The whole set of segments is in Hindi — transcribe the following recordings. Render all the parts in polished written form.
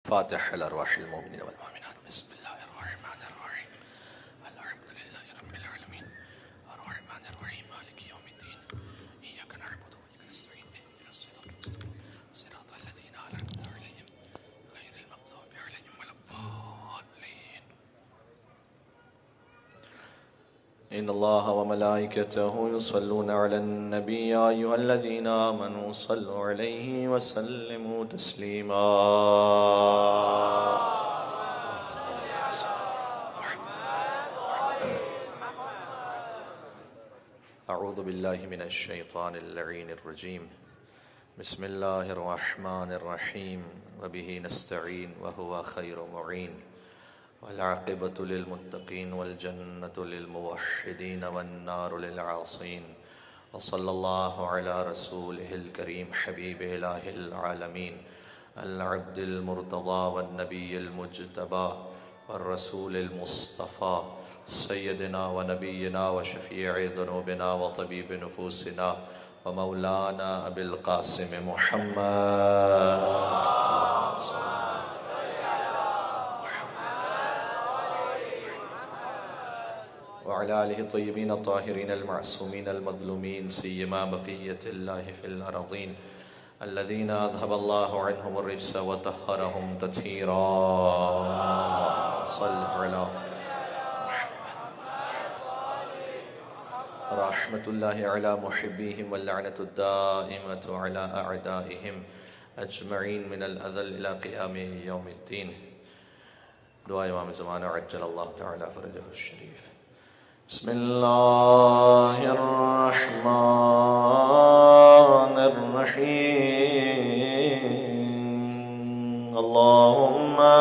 फातिह अला अर्वाहिल मोमिनीन वल मोमिनात बिस्मिल्लाहिर रहमानिर रहीम अल्हम्दुलिल्लाहि रब्बिल आलमीन अर्रहमानिर रहीम मालिकि यौमिद्दीन इय्याका नअबुदु व इय्याका नस्तईन इहदिनस सिरातल मुस्तक़ीम सिरातल लज़ीना अनअमता अलैहिम गैरिल मग़्दूबि अलैहिम वलद्दाल्लीन इन्नल्लाह व मलाइकतहु युसल्लूना अलन नबी या अय्युहल्लज़ीना आमनू सल्लु अलैहि व सल्लिमू तस्लीमा। अऊज़ु बिल्लाहि मिनश शैतानिर लईनिर रजीम बिस्मिल्लाहिर रहमानिर रहीम व बिही नस्तईन व हुवा खैरुल मुईन वल आक़िबतु लिल मुत्तक़ीन वल जन्नतु लिल मुवह्हिदीन वन नारु लिल आसीन व सल्लल्लाहु अला रसूलिहिल करीम हबीबिल इलाहिल आलमीन अल अब्दिल मुर्तज़ा वन नबिय्यिल मुज्तबा वर रसूलिल मुस्तफ़ा सय्यदिना व नबिय्यिना व शफ़ीइ ज़ुनूबिना व तबीब नुफ़ूसिना व मौलाना अबिल क़ासिम मुहम्मद व अला आलिहि तय्यबीन ताहिरीन अल मासूमीन अल मज़लूमीन सिय्यमा बक़िय्यतिल्लाहि फ़िल अर्ज़ीन अल्लज़ीना अज़हबल्लाहु अन्हुमुर रिज्स व तह्हरहुम तत्हीरा। सल्लल्लाहु अलैहि रहमतुल्लाहि अला मुहिब्बिहिम व लअनतु दाइमतु अला अअदाइहिम अजमईन मिनल अज़ल इला क़ियामि यौमिद्दीन। दुआ इमाम ज़माना अज्जलल्लाहु तआला फ़रजहु शरीफ। बिस्मिल्लाहिर रहमानिर रहीम अल्लाहुम्मा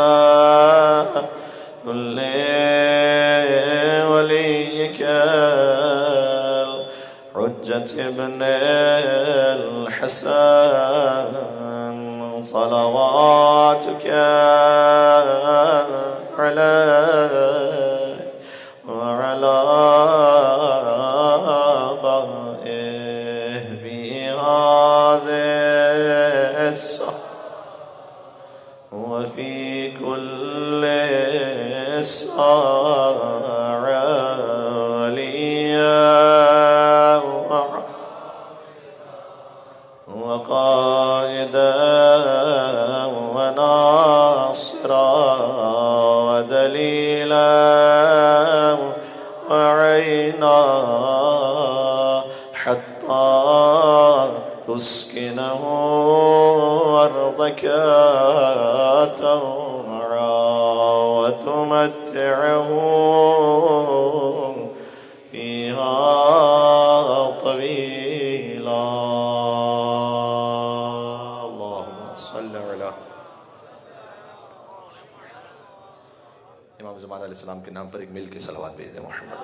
कुल्ले वलिय्यका हुज्जत इब्निल हसन सलवातुका अलैहि व अला आबाइहि फी हाज़िहिस व फी कुल्लि वक़ाइदा व नासिरा व दलीला व ऐना हत्ता तुस्किनहु अर्दका तौआ व तुमत्तिअहु फ़ीहा तवीला। इमाम ज़मान अलैहिस्सलाम के नाम पर एक मिल के सलावत भेज दें मोहम्मद।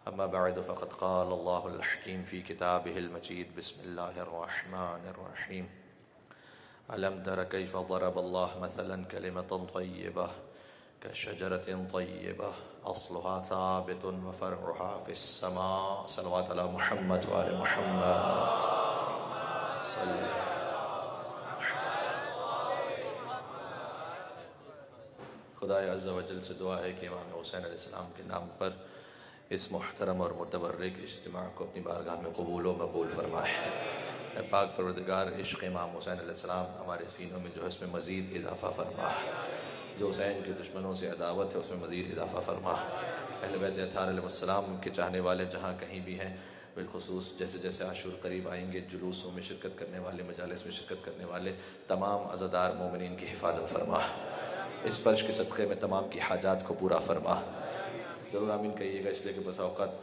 अम्मा बअद फ़क़द क़ाल अल्लाहुल हकीम फ़ी किताबिहिल मजीद बिस्मिल्लाहिर रहमानिर रहीम अलम तर कैफ़ ज़रबल्लाहु मसलन कलिमतन तय्यबह कशजरतिन तय्यबह अस्लुहा साबितुन व फ़रउहा फ़िस्समा। सल्लल्लाहु अला मुहम्मद व आले मुहम्मद। खुदाए अज़्ज़ा व जल से दुआ है कि इमाम हुसैन अलैहिस्सलाम के नाम पर इस मुहतरम और मुतबर्रिक इज्तिमा को अपनी बारगाह में कबूल व मक़बूल फरमाए। पाक परवरदिगार इश्क़ इमाम हुसैन अलैहिस्सलाम हमारे सीनों में जो है इसमें मज़ीद इज़ाफ़ा फरमा। जो हुसैन के दुश्मनों से अदावत है उसमें मज़ीद इज़ाफ़ा फरमा। अहले बैत अत्हार अलैहिस्सलाम के चाहने वाले जहाँ कहीं भी हैं, बिलख़ुसूस जैसे जैसे आशूर करीब आएंगे, जुलूसों में शिरकत करने वाले, मजालिस में शिरकत करने वाले तमाम अज़ादार मोमिनीन की हिफाजत फरमा। इस फ़र्श के सदक़े में तमाम की हाजात को पूरा फरमा। ज़रूर आमीन कहिएगा, इसलिए कि बसा औक़ात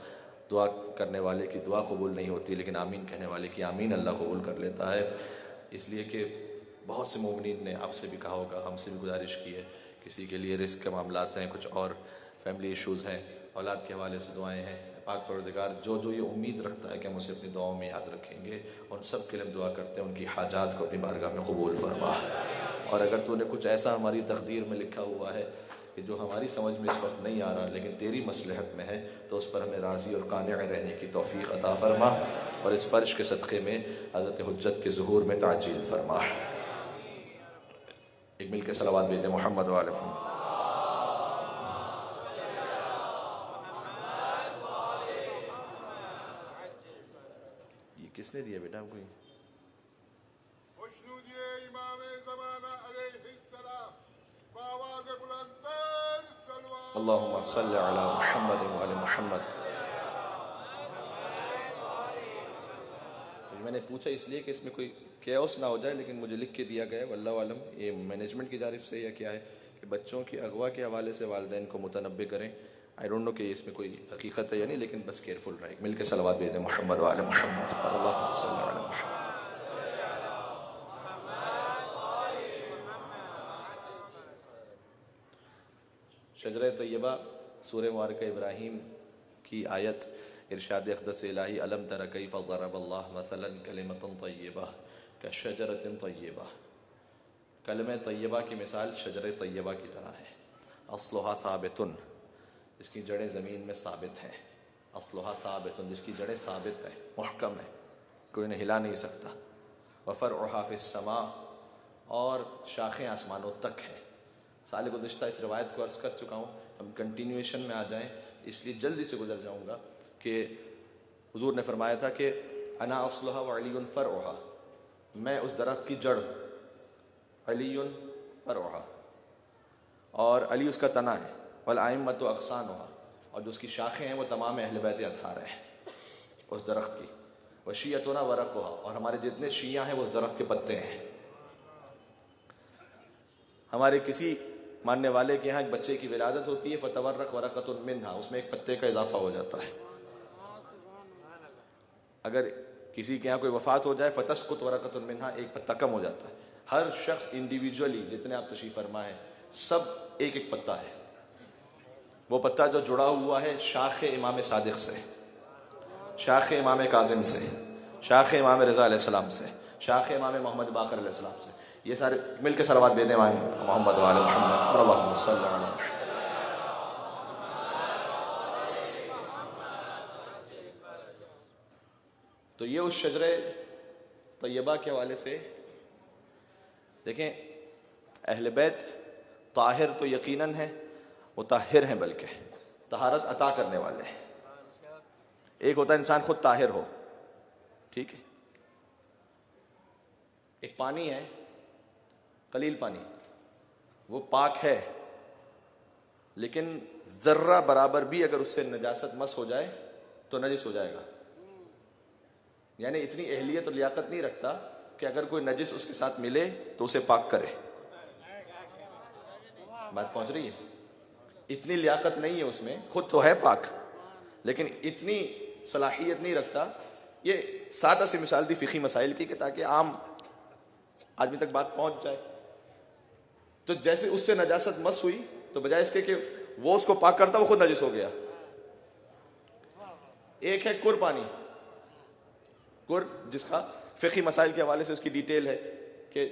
दुआ करने वाले की दुआ कबूल नहीं होती, लेकिन आमीन कहने वाले की आमीन अल्लाह कबूल कर लेता है। इसलिए कि बहुत से मोमिनीन ने आपसे भी कहा होगा, हमसे भी गुजारिश की है, किसी के लिए रिस्क के मामलात हैं, कुछ और फैमिली इशूज़ हैं, औलाद के हवाले से दुआएं हैं। पाक परवरदिगार जो जो ये उम्मीद रखता है कि हम उसे अपनी दुआओं में याद रखेंगे, उन सब के लिए हम दुआ करते हैं उनकी हाजात को अपनी बारगाह में कबूल फरमा। और अगर तूने कुछ ऐसा हमारी तकदीर में लिखा हुआ है कि जो हमारी समझ में इस वक्त नहीं आ रहा लेकिन तेरी मसलहत में है, तो उस पर हमें राज़ी और कानिअ रहने की तौफ़ीक़ अता फ़रमा, और इस फ़र्श के सदक़े में हज़रत हुज्जत के ज़ुहूर में ताजील फ़रमा। एक मिल के सलावत भेजें मोहम्मद वाले मोहम्मद। ये किसने दिया बेटा आपको? अल्लाहुम्मा सल्लि अला मुहम्मद व आले मुहम्मद। मैंने पूछा इसलिए कि इसमें कोई कैओस ना हो जाए, लेकिन मुझे लिख के दिया गया है, वल्लाहु आलम ये मैनेजमेंट की जानिब से या क्या है, कि बच्चों की अगवा के हवाले से वालिदैन को मुतनब्बे करें। आई डोंट नो कि इसमें कोई हकीकत है या नहीं, लेकिन बस केयरफुल रहे। मिल के सलावत भेज दें मोहम्मद व आले मुहम्मद। अल्लाहुम्मा सल्लि अला मुहम्मद। शजरे तय्यबा सूरह मुबारका इब्राहीम की आयत, इरशाद अक़दस इलाही अलम तरा कैफ़ ज़रबल्लाहु मसलन कलिमतन तय्यबा कशजरतिन तय्यबा। कलमे तय्यबा की मिसाल शजरे तय्यबा की तरह है। अस्लुहा साबितुन, इसकी जड़ें ज़मीन में साबित हैं। अस्लुहा साबितुन, जिसकी जड़ें साबित हैं, मुहकम है, कोई इन्हें हिला नहीं सकता। वफ़रउहा फ़िस्समा, और शाखें आसमानों तक हैं। साल गुज़िश्ता इस रवायत को अर्ज़ कर चुका हूँ, हम कंटिन्यूएशन में आ जाएँ इसलिए जल्दी से गुजर जाऊँगा कि हुज़ूर ने फरमाया था कि अना अस्लुहा व अलीयुन फ़रउहा, मैं उस दरख्त की जड़, अलीयुन फ़रउहा, और अली उसका तना है, वल आइम्मतु अग़सानुहा, और जो उसकी शाखें हैं वो तमाम अहले बैत अतहार हैं उस दरख्त की। व शियतुना वरक़ुहा, और हमारे जितने शिया हैं वो उस दरख्त के पत्ते हैं। हमारे किसी मानने वाले के यहाँ एक बच्चे की विलादत होती है, फ़तवर्रक़ वरक़तुन मिन्हा, उसमें एक पत्ते का इजाफा हो जाता है। अगर किसी के यहाँ कोई वफ़ात हो जाए, फ़तस्क़ुत वरक़तुन मिन्हा, एक पत्ता कम हो जाता है। हर शख्स इंडिविजुअली, जितने आप तशरीफ़ फरमा है, सब एक एक पत्ता है। वो पत्ता जो जुड़ा हुआ है शाख़ इमाम सादिक़ से, शाख़ इमाम काज़िम से, शाख़ इमाम रज़ा अलैहिस्सलाम से, शाख़ इमाम मोहम्मद बाक़र अलैहिस्सलाम से, ये सारे मिल के सलावत भेजें मोहम्मद वाले मोहम्मद। अल्लाहुम्मा सल्लि अला मुहम्मद। तो ये उस शजरे तय्यबा के हवाले से देखें, अहले बैत ताहिर तो यकीनन है, मुताहिर हैं, बल्कि तहारत अता करने वाले हैं। एक होता है इंसान खुद ताहिर हो, ठीक है, एक पानी है, कलील पानी, वो पाक है, लेकिन जर्रा बराबर भी अगर उससे नजासत मस हो जाए तो नजिस हो जाएगा। यानी इतनी अहलियत और लियाकत नहीं रखता कि अगर कोई नजिस उसके साथ मिले तो उसे पाक करे। बात पहुंच रही है? इतनी लियाकत नहीं है उसमें, खुद तो है पाक, लेकिन इतनी सलाहियत नहीं रखता। ये सादा सी मिसाल दी फ़िक़ही मसाइल की, कि ताकि आम आदमी तक बात पहुंच जाए। तो जैसे उससे नजासत मस हुई, तो बजाय इसके कि वो उसको पाक करता, वो खुद नजिस हो गया। एक है कुर पानी, कुर जिसका फ़िक़ही मसाइल के हवाले से उसकी डिटेल है कि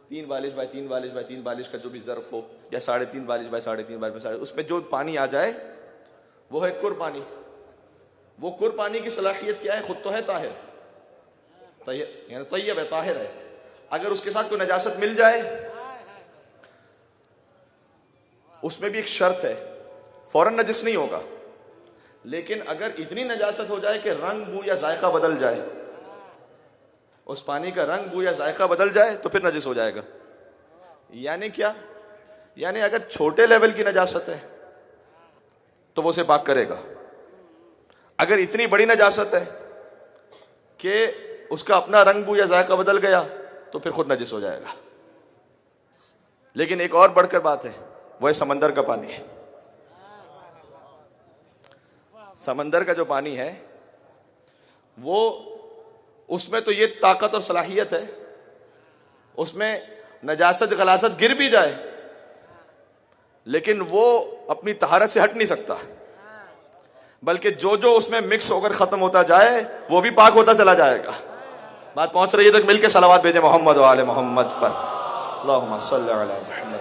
3 बालिश बाय 3 बालिश बाय 3 बालिश का जो भी ज़र्फ़ हो, या 3.5 बालिश बाय 3.5 बालिश बाय 3.5, उसमें जो पानी आ जाए वो है कुर पानी। वो कुर पानी की सलाहियत क्या है? खुद तो है ताहिर, यानी तय्यब है, ताहिर है। अगर उसके साथ कोई नजासत मिल जाए, उसमें भी एक शर्त है, फौरन नजिस नहीं होगा, लेकिन अगर इतनी नजासत हो जाए कि रंग, बू या जायका बदल जाए, उस पानी का रंग, बू या जायका बदल जाए, तो फिर नजिस हो जाएगा। यानी क्या? यानी अगर छोटे लेवल की नजासत है तो वो उसे पाक करेगा। अगर इतनी बड़ी नजासत है कि उसका अपना रंग, बू या जायका बदल गया, तो फिर खुद नजिस हो जाएगा। लेकिन एक और बढ़कर बात है, वो है समंदर का पानी है। समंदर का जो पानी है, वो, उसमें तो ये ताकत और सलाहियत है, उसमें नजासत गलासत गिर भी जाए, लेकिन वो अपनी तहारत से हट नहीं सकता, बल्कि जो जो उसमें मिक्स होकर खत्म होता जाए वो भी पाक होता चला जाएगा। बात पहुंच रही है? तक मिलके सलावत भेजे मोहम्मद वाले मोहम्मद पर। अल्लाहुम्मा सल्लि अला मुहम्मद।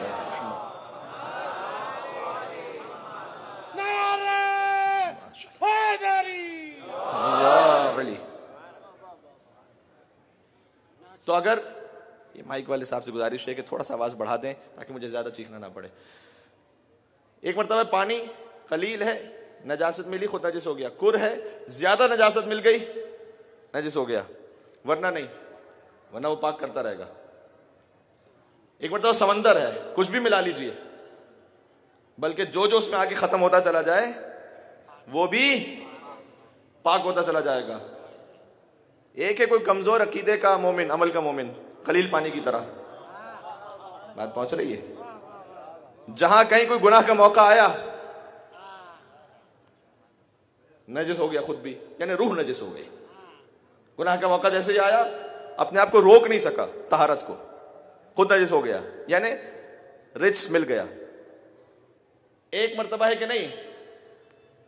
तो अगर ये माइक वाले साहब से गुजारिश है कि थोड़ा सा आवाज बढ़ा दें ताकि मुझे ज्यादा चीखना ना पड़े। एक मरतबा पानी कलील है, नजासत मिली, खुद नजिस हो गया। कुर है, ज्यादा नजासत मिल गई, नजिस हो गया, वरना नहीं, वरना वो पाक करता रहेगा। एक मरतबा समंदर है, कुछ भी मिला लीजिए, बल्कि जो जो उसमें आगे खत्म होता चला जाए वो भी पाक होता चला जाएगा। एक है कोई कमजोर अकीदे का मोमिन, अमल का मोमिन, कलील पानी की तरह। बात पहुंच रही है? जहां कहीं कोई गुनाह का मौका आया, नजिस हो गया खुद भी, यानी रूह नजिस हो गई। गुनाह का मौका जैसे ही आया, अपने आप को रोक नहीं सका, तहारत को, खुद नजिस हो गया, यानी रिच मिल गया। एक मर्तबा है कि नहीं,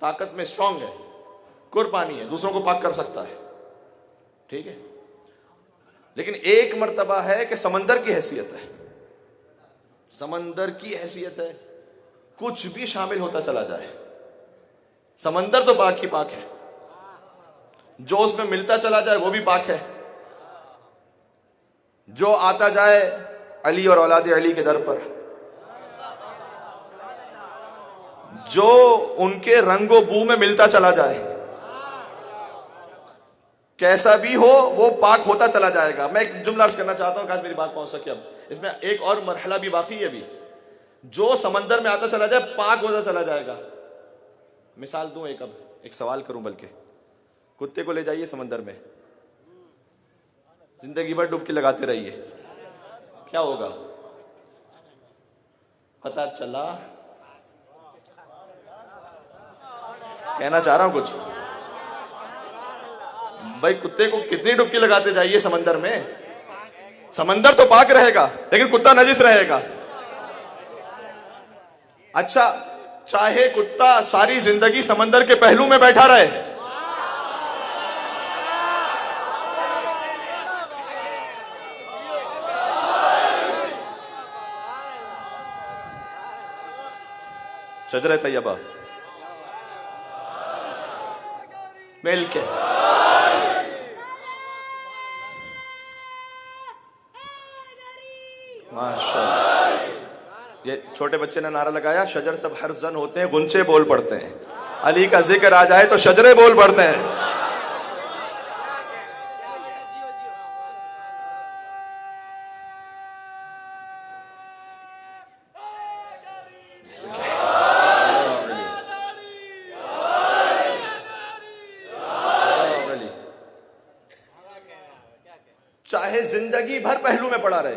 ताकत में स्ट्रांग है, कुर पानी है, दूसरों को पाक कर सकता है, ठीक है। लेकिन एक मर्तबा है कि समंदर की हैसियत है, समंदर की हैसियत है, कुछ भी शामिल होता चला जाए, समंदर तो पाक ही पाक है, जो उसमें मिलता चला जाए वो भी पाक है, जो आता जाए अली और औलाद अली के दर पर, जो उनके रंगो बू में मिलता चला जाए, कैसा भी हो वो पाक होता चला जाएगा। मैं एक जुमला अर्ज करना चाहता हूं, काश मेरी बात पहुंच सके। अब इसमें एक और मरहला भी बाकी है, भी जो समंदर में आता चला जाए पाक होता चला जाएगा। मिसाल दूं एक, अब एक सवाल करूं, बल्कि कुत्ते को ले जाइए समंदर में, जिंदगी भर डुबकी लगाते रहिए, क्या होगा? पता चला, कहना चाह रहा हूं कुछ भाई, कुत्ते को कितनी डुबकी लगाते जाइए समंदर में, समंदर तो पाक रहेगा लेकिन कुत्ता नजिस रहेगा। अच्छा, चाहे कुत्ता सारी जिंदगी समंदर के पहलू में बैठा रहे, शजर तैयबा मिलके माशाअल्लाह, ये छोटे बच्चे ने नारा लगाया, शजर सब हर जन होते हैं, गुंचे बोल पड़ते हैं। अली का जिक्र आ जाए तो शजरे बोल पड़ते हैं। चाहे जिंदगी भर पहलू में पड़ा रहे,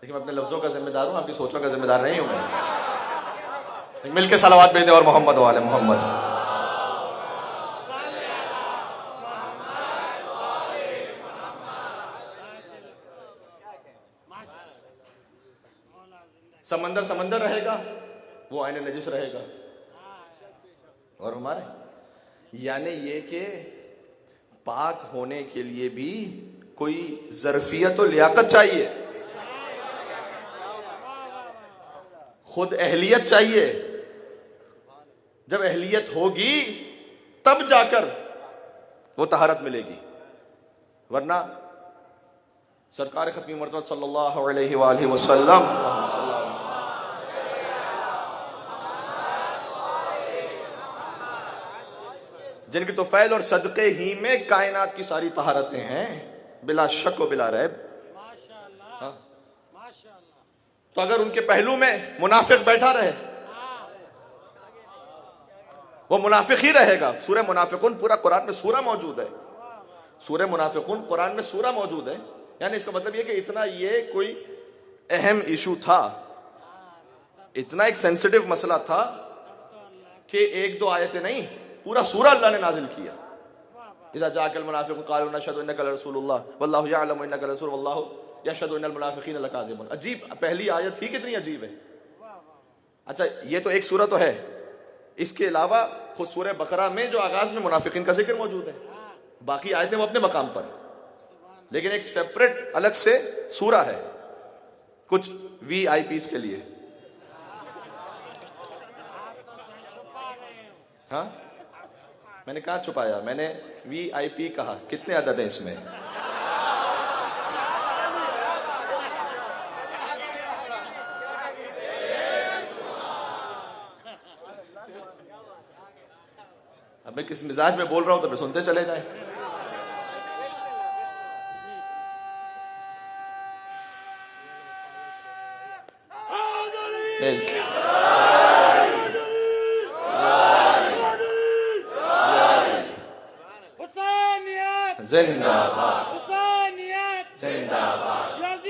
लेकिन मैं अपने लफ्जों का जिम्मेदार हूं, आपकी सोचों का जिम्मेदार नहीं हूं मैं। मिलके सलावत भेज दें और मोहम्मद वाले मोहम्मद। समंदर समंदर रहेगा, वो आईने नजिस रहेगा। और हमारे यानी ये कि पाक होने के लिए भी कोई ज़र्फियत और लियाकत चाहिए, खुद अहलियत चाहिए। जब अहलियत होगी तब जाकर वो तहारत मिलेगी, वरना सरकार खत्मी मर्तबा सल्लल्लाहु अलैहि वसल्लम जिनकी तो फैल और सदक़े ही में कायनात की सारी तहारतें हैं, बिला शक व बिला रैब। तो अगर उनके पहलू में मुनाफिक बैठा रहे, वो मुनाफिक ही रहेगा। सूरह मुनाफिकुन पूरा कुरान में सूरा मौजूद है, सूरह मुनाफिकुन कुरान में सूरा मौजूद है। यानी इसका मतलब ये कि इतना ये कोई अहम इशू था, इतना एक सेंसिटिव मसला था कि एक दो आयतें नहीं, पूरा सूरा अल्लाह ने नाजिल किया। इज़ा जाअकल मुनाफिकुन क़ालू नशहदु अन्नका लरसूलुल्लाह वल्लाहु यअलमु अन्नका लरसूल वल्लाहु यशहदु अन्नल मुनाफिकीन लकाज़िबून। अजीब पहली आयत ही कितनी अजीब है। अच्छा, ये तो एक सूरह तो है, इसके अलावा खुद सूरह बकरा में जो आगाज में मुनाफिकीन का जिक्र मौजूद है, बाकी आयतें वो अपने मकाम पर, लेकिन एक सेपरेट अलग से सूरा है कुछ VIPs के लिए। हाँ, मैंने कहा छुपाया, मैंने VIP कहा। कितने अदद हैं इसमें? अब मैं किस मिजाज में बोल रहा हूं तो फिर सुनते चले जाए। जिंदाबाद जिंदाबाद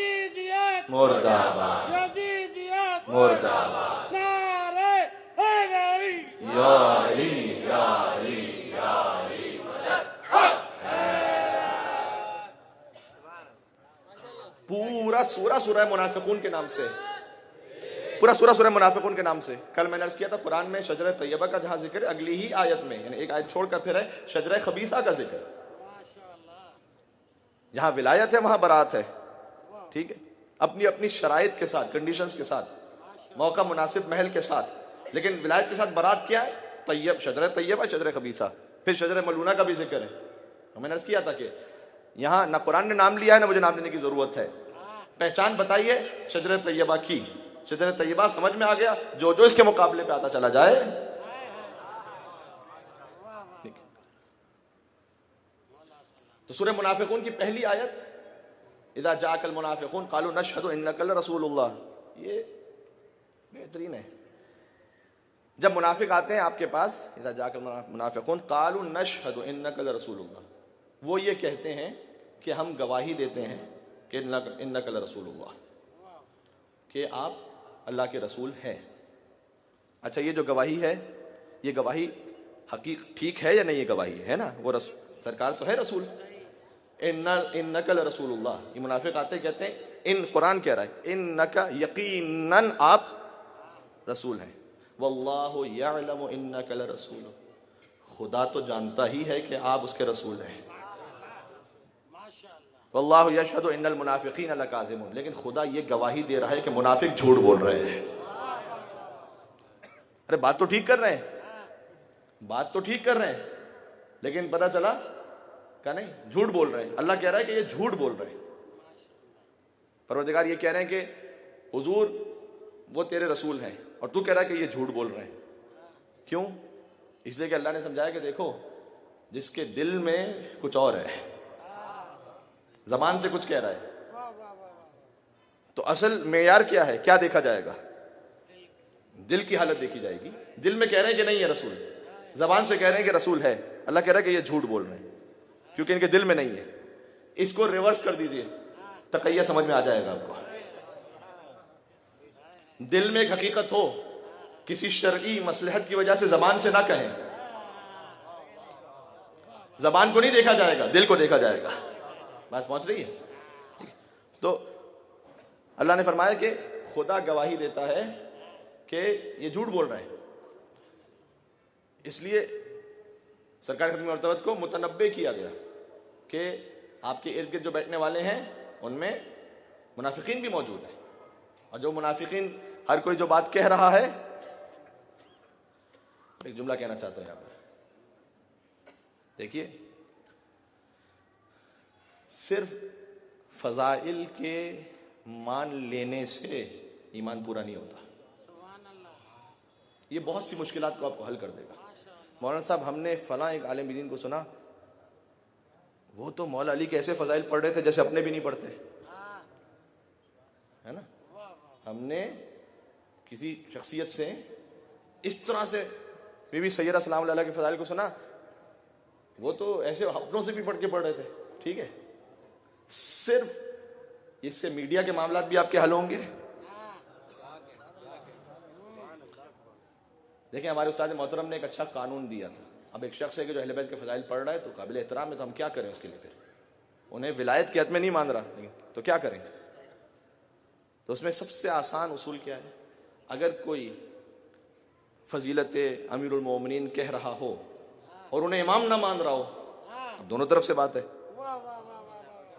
मुर्दाबाद मुर्दाबाद यारी यारी यारी। पूरा सूरह मुनाफिकून के नाम से, पूरा सूरह मुनाफिकून के नाम से। कल मैंने अर्ज किया था कुरान में शजर तैयबा का जहां जिक्र है, अगली ही आयत में, यानी एक आयत छोड़कर फिर है शजर खबीसा का जिक्र। जहां विलायत है वहां बरात है, ठीक है, अपनी अपनी शराइत के साथ, कंडीशंस के साथ, मौका मुनासिब महल के साथ। लेकिन विलायत के साथ बरात क्या है? तैयब, शजर तैयबा, शजर खबीसा। फिर शजर मलूना का भी जिक्र है। तो मैंने अर्ज किया था कि यहां ना कुरान ने नाम लिया है ना मुझे नाम लेने की जरूरत है। पहचान बताइए शजर तैयबा की। शजर तैयबा समझ में आ गया, जो जो इसके मुकाबले पे आता चला जाए। तो सूरह मुनाफिकून की पहली आयत, इज़ा जाअकल मुनाफिकून क़ालू नशहदु इन्नका लरसूलुल्लाह, ये बेहतरीन है। जब मुनाफिक आते हैं आपके पास, इज़ा जाअकल मुनाफिकून क़ालू नशहदु इन्नका लरसूलुल्लाह, वो ये कहते हैं कि हम गवाही देते हैं कि इन्नका लरसूलुल्लाह, कि आप अल्लाह के रसूल हैं। अच्छा, ये जो गवाही है, ये गवाही हकीक ठीक है या नहीं? ये गवाही है ना, वो सरकार तो है रसूल। इन्नका लरसूलुल्लाह, ये मुनाफिक आते कहते हैं, इन कुरान कह रहा है इन्नका, यकीनन आप रसूल हैं। वल्लाहु यअलमु इन्नका लरसूल, खुदा तो जानता ही है कि आप उसके रसूल हैं। वल्लाहु यशहदु इन्नल मुनाफिकीन लकाज़िबून, लेकिन खुदा ये गवाही दे रहा है कि मुनाफिक झूठ बोल रहे हैं। अरे बात तो ठीक कर रहे हैं, बात तो ठीक कर रहे हैं, लेकिन पता चला क्या नहीं, झूठ बोल रहे हैं। अल्लाह कह रहा है कि ये झूठ बोल रहे हैं। परवरदिगार ये कह रहे हैं कि हुजूर वो तेरे रसूल हैं, और तू कह रहा है कि ये झूठ बोल रहे हैं। क्यों? इसलिए कि अल्लाह ने समझाया कि देखो, जिसके दिल में कुछ और है, जबान से कुछ कह रहा है, तो असल मेयार क्या है? क्या देखा जाएगा? दिल की हालत देखी जाएगी। दिल में कह रहे हैं कि नहीं है रसूल, जबान से कह रहे हैं कि रसूल है। अल्लाह कह रहा है कि ये झूठ बोल रहे हैं क्योंकि इनके दिल में नहीं है। इसको रिवर्स कर दीजिए, तकैया समझ में आ जाएगा आपको। दिल में एक हकीकत हो, किसी शरई मसलहत की वजह से जबान से ना कहें, जबान को नहीं देखा जाएगा, दिल को देखा जाएगा। बात पहुंच रही है? तो अल्लाह ने फरमाया कि खुदा गवाही देता है कि ये झूठ बोल रहे हैं। इसलिए सरकार खत्म मरतबत को मुतनब्बे किया गया कि आपके इर्द गिर्द जो बैठने वाले हैं उनमें मुनाफिकीन भी मौजूद है, और जो मुनाफिकीन हर कोई जो बात कह रहा है, एक जुमला कहना चाहता हूं यहां पर देखिए, सिर्फ फजाइल के मान लेने से ईमान पूरा नहीं होता। ये बहुत सी मुश्किलात को आपको हल कर देगा। मौलाना साहब, हमने फलां एक आलिम दीन को सुना, वो तो मौला अली के ऐसे फजाइल पढ़ रहे थे जैसे अपने भी नहीं पढ़ते, है ना। हमने किसी शख्सियत से इस तरह से बीबी सैयदा सलाम अलैहा के फजाइल को सुना, वो तो ऐसे अपनों से भी पढ़ रहे थे, ठीक है। सिर्फ इससे मीडिया के मामला भी आपके हल होंगे। देखिए, हमारे उस्ताद मोहतरम ने एक अच्छा कानून दिया था। अब एक शख्स है कि जो अहले बैत के फजाइल पढ़ रहा है तो काबिल एहतराम है, तो हम क्या करें उसके लिए? फिर उन्हें विलायत की हद में नहीं मान रहा, लेकिन तो क्या करें? तो उसमें सबसे आसान उसूल क्या है? अगर कोई फजीलत अमीरुल मोमिनीन कह रहा हो और उन्हें इमाम ना मान रहा हो, अब दोनों तरफ से बात है,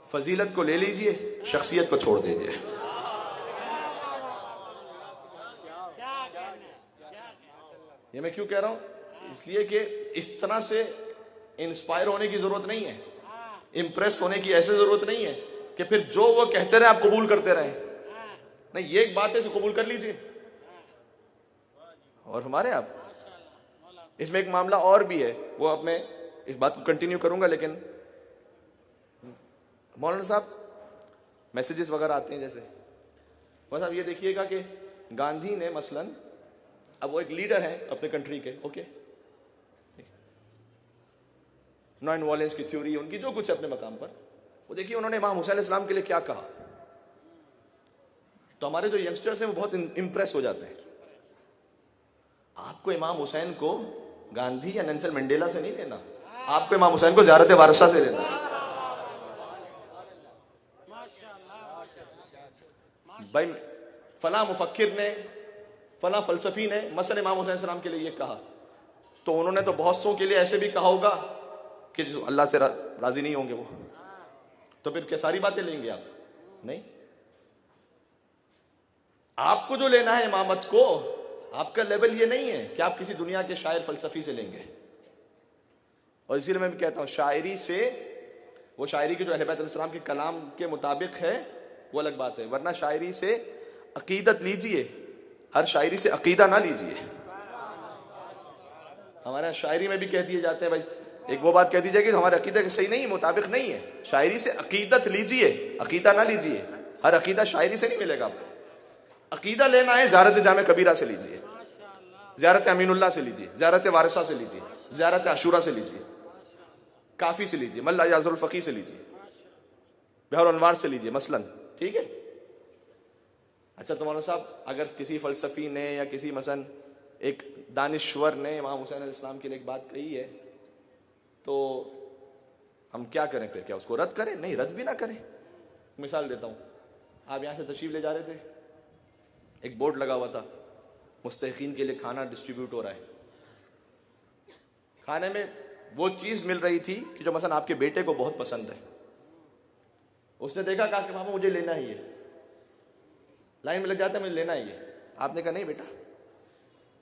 फजीलत को ले लीजिए, शख्सियत को छोड़ दीजिए। ये मैं क्यों कह रहा हूं? इसलिए कि इस तरह से इंस्पायर होने की जरूरत नहीं है, इंप्रेस होने की ऐसे जरूरत नहीं है कि फिर जो वो कहते रहे आप कबूल करते रहे। नहीं, ये एक बात है, इसे कबूल कर लीजिए और हमारे आप इसमें एक मामला और भी है, वो अब मैं इस बात को कंटिन्यू करूंगा। लेकिन मौलाना साहब मैसेजेस वगैरह आते हैं, जैसे मौलाना साहब ये देखिएगा कि गांधी ने मसलन, अब वो एक लीडर है अपने कंट्री के, ओके, नॉन वायलेंस की थ्योरी उनकी जो कुछ है अपने मकाम पर, वो देखिए उन्होंने इमाम हुसैन अलैहिस्सलाम के लिए क्या कहा, तो हमारे जो यंगस्टर्स हैं वो बहुत इंप्रेस हो जाते हैं। आपको इमाम हुसैन को गांधी या नेल्सन मंडेला से नहीं लेना, आपको इमाम हुसैन को ज़ियारत वारसा से लेना। भाई फला मुफक्किर ने, फला फलसफी ने मसलन इमाम हुसैन सलाम के लिए ये कहा, तो उन्होंने तो बहुत सौ के लिए ऐसे भी कहा होगा कि जो अल्लाह से राजी नहीं होंगे वो, तो फिर क्या सारी बातें लेंगे आप? नहीं, आपको जो लेना है इमामत को, आपका लेवल ये नहीं है कि आप किसी दुनिया के शायर फलसफी से लेंगे। और इसीलिए मैं भी कहता हूं शायरी से, वो शायरी के जो अहले बैत अलैहिस्सलाम के कलाम के मुताबिक है वो अलग बात है, वरना शायरी से अकीदत लीजिए, हर शायरी से अकीदा ना लीजिए। हमारे यहाँ शायरी में भी कह दिए जाते हैं, भाई एक वो बात कह दी जाएगी हमारे अकीदा के सही नहीं है, मुताबिक नहीं है, शायरी से अकीदत लीजिए, अकीदा ना लीजिए। हर अकीदा शायरी से नहीं मिलेगा आपको। अकीदा लेना है ज़ियारत जामे कबीरा से लीजिए, ज़ियारत अमीनुल्लाह से लीजिए, ज़ियारत वारिसा से लीजिए, ज़ियारत आशूरा से लीजिए, काफ़ी से लीजिए, मल्ला याजुल फ़क़ी से लीजिए, बिहार अनवार से लीजिए मसलन, ठीक है। अच्छा तो मौलाना साहब अगर किसी फ़लसफ़ी ने या किसी मसलन एक दानिश्वर ने इमाम हुसैन अलैहिस्सलाम के लिए एक बात कही है, तो हम क्या करें फिर? क्या उसको रद्द करें? नहीं, रद्द भी ना करें। मिसाल देता हूँ, आप यहाँ से तशरीफ़ ले जा रहे थे, एक बोर्ड लगा हुआ था मुस्तहिक़ीन के लिए खाना डिस्ट्रीब्यूट हो रहा है। खाने में वो चीज़ मिल रही थी कि जो मसलन आपके बेटे को बहुत पसंद है। उसने देखा, कहा कि मामा मुझे लेना ही है, लाइन में लग जाता है मुझे लेना ही है। आपने कहा नहीं बेटा,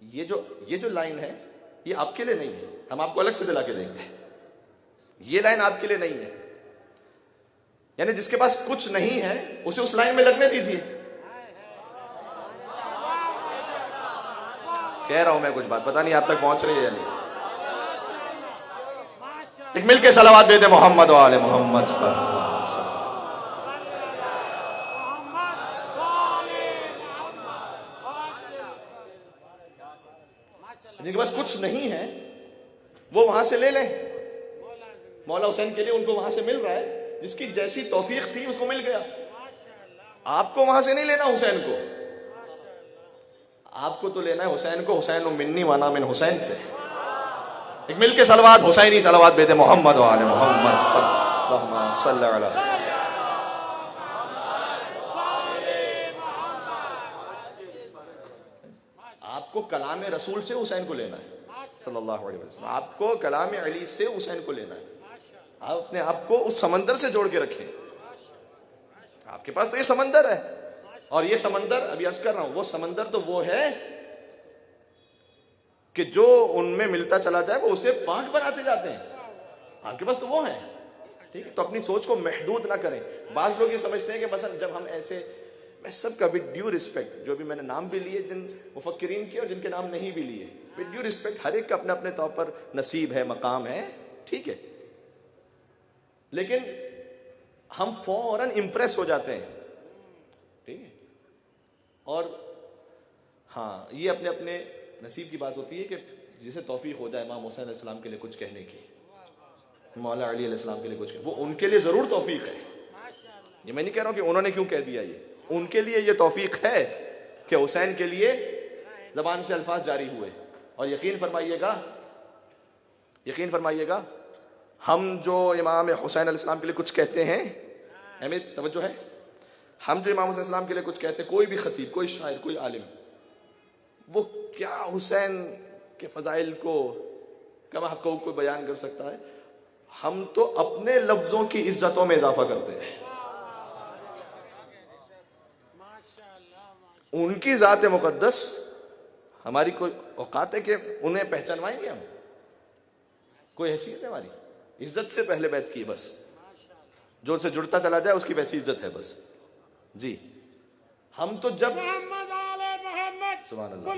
ये जो लाइन है ये आपके लिए नहीं है, हम आपको अलग से दिला के देंगे, ये लाइन आपके लिए नहीं है। यानी जिसके पास कुछ नहीं है उसे उस लाइन में लगने दीजिए। कह रहा हूं मैं कुछ बात, पता नहीं आप तक पहुंच रही है या नहीं। एक मिल के सलावत दे दे मोहम्मद वाले मोहम्मद पर। जिनके पास कुछ नहीं है वो वहां से ले लें। मौला हुसैन के लिए उनको वहां से मिल रहा है, जिसकी जैसी तौफीक थी उसको मिल गया। आपको वहां से नहीं लेना हुसैन को, आपको तो लेना है हुसैन को, हुसैन मिन्नी वाना मिन हुसैन से। एक मिल के सलवात हुसैनी सलवात बेदे मोहम्मद वाले मोहम्मद सल्लल्लाहु अलैहि। आपको कलाम रसूल से हुसैन को लेना है सल्लल्लाहु अलैहि वसल्लम, आपको कलाम अली से हुसैन को लेना है। आप अपने आप को उस समंदर से जोड़ के रखें। आपके पास तो ये समंदर है, और ये समंदर अभी अर्ज कर रहा हूं, वो समंदर तो वो है कि जो उनमें मिलता चला जाए वो उसे पाक बनाते जाते हैं। आपके पास तो वो है, ठीक है। तो अपनी सोच को महदूद ना करें। बाज लोग ये समझते हैं कि मसलन जब हम ऐसे, मैं सबका विद ड्यू रिस्पेक्ट, जो भी मैंने नाम भी लिए जिन मुफक्किरीन के और जिनके नाम नहीं भी लिए, विद ड्यू रिस्पेक्ट, हर एक का अपने अपने तौर पर नसीब है, मकाम है, ठीक है। लेकिन हम फौरन इंप्रेस हो जाते हैं, ठीक है। और हाँ, ये अपने अपने नसीब की बात होती है कि जिसे तौफीक हो जाए इमाम हुसैन अलैहिस्सलाम के लिए कुछ कहने की, मौला अली अलैहिस्सलाम के लिए कुछ, वो उनके लिए जरूर तौफीक है। ये मैं नहीं कह रहा हूं कि उन्होंने क्यों कह दिया, ये उनके लिए ये तौफीक है कि हुसैन के लिए जबान से अल्फाज जारी हुए। और यकीन फरमाइएगा हम जो इमाम हुसैन अलैहिस्सलाम के लिए कुछ कहते हैं, अहमियत तवज्जो है, हम जो इमाम हुसैन अलैहिस्सलाम के लिए कुछ कहते हैं, कोई भी खतीब, कोई शायर, कोई आलिम, वो क्या हुसैन के फजाइल को, कमा हक़ूक़ को बयान कर सकता है? हम तो अपने लफ्जों की इज्जतों में इजाफा करते हैं। उनकी ज़ात मुक़द्दस हमारी कोई औकात है कि उन्हें पहचानवाएंगे हम? कोई हैसियत है हमारी? इज्जत से पहले बैत की बस, जो उनसे जुड़ता चला जाए उसकी वैसी इज्जत है बस जी। हम तो जब सुभान अल्लाह,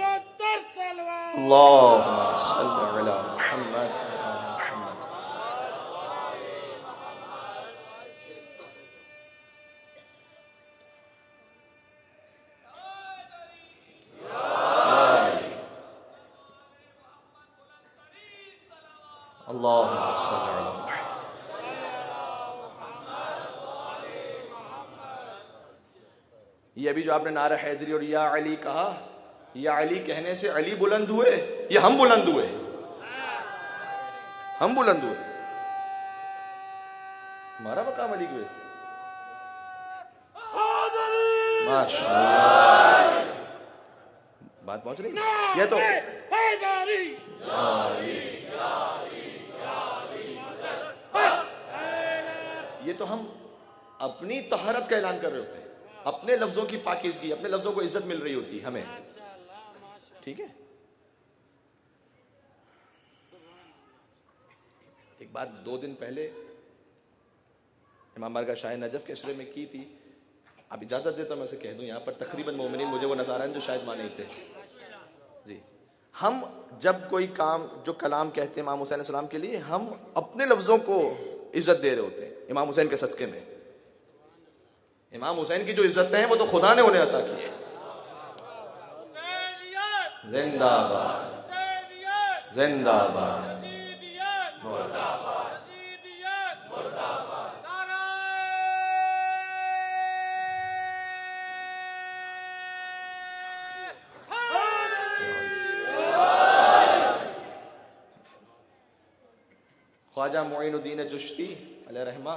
अल्लाहुम्मा सल्ली अला मुहम्मद मुहम्मद। अल्लाहुम्मा सल्ली अला मुहम्मद। ये अभी जो आपने नारा हैदरी और या अली कहा, या अली कहने से अली बुलंद हुए या हम बुलंद हुए? हम बुलंद हुए। हमारा मकाम अली के माशाअल्लाह, बात पहुंच रही। ये तो हम अपनी तहरत का ऐलान कर रहे होते हैं, अपने लफ्जों की पाकीज़गी, अपने लफ्जों को इज्जत मिल रही होती हमें, ठीक है। एक बात 2 दिन पहले इमाम बारगाह शाह नजफ के असरे में की थी, अब इजाजत देता मैं उसे कह दूं यहाँ पर, तकरीबन मोमिनीन मुझे वो नजर आ रहे हैं जो शायद माने थे जी। हम जब कोई काम, जो कलाम कहते हैं इमाम हुसैन अलैहिस्सलाम के लिए, हम अपने लफ्जों को इज्जत दे रहे होते हैं इमाम हुसैन के सदके में। इमाम हुसैन की जो इज्जत है वो तो खुदा ने उन्हें अता की है। जिंदाबाद जिंदाबाद मुर्दाबाद मुर्दाबाद। ख्वाजा मोइनुद्दीन चिश्ती अलैहि रहमा,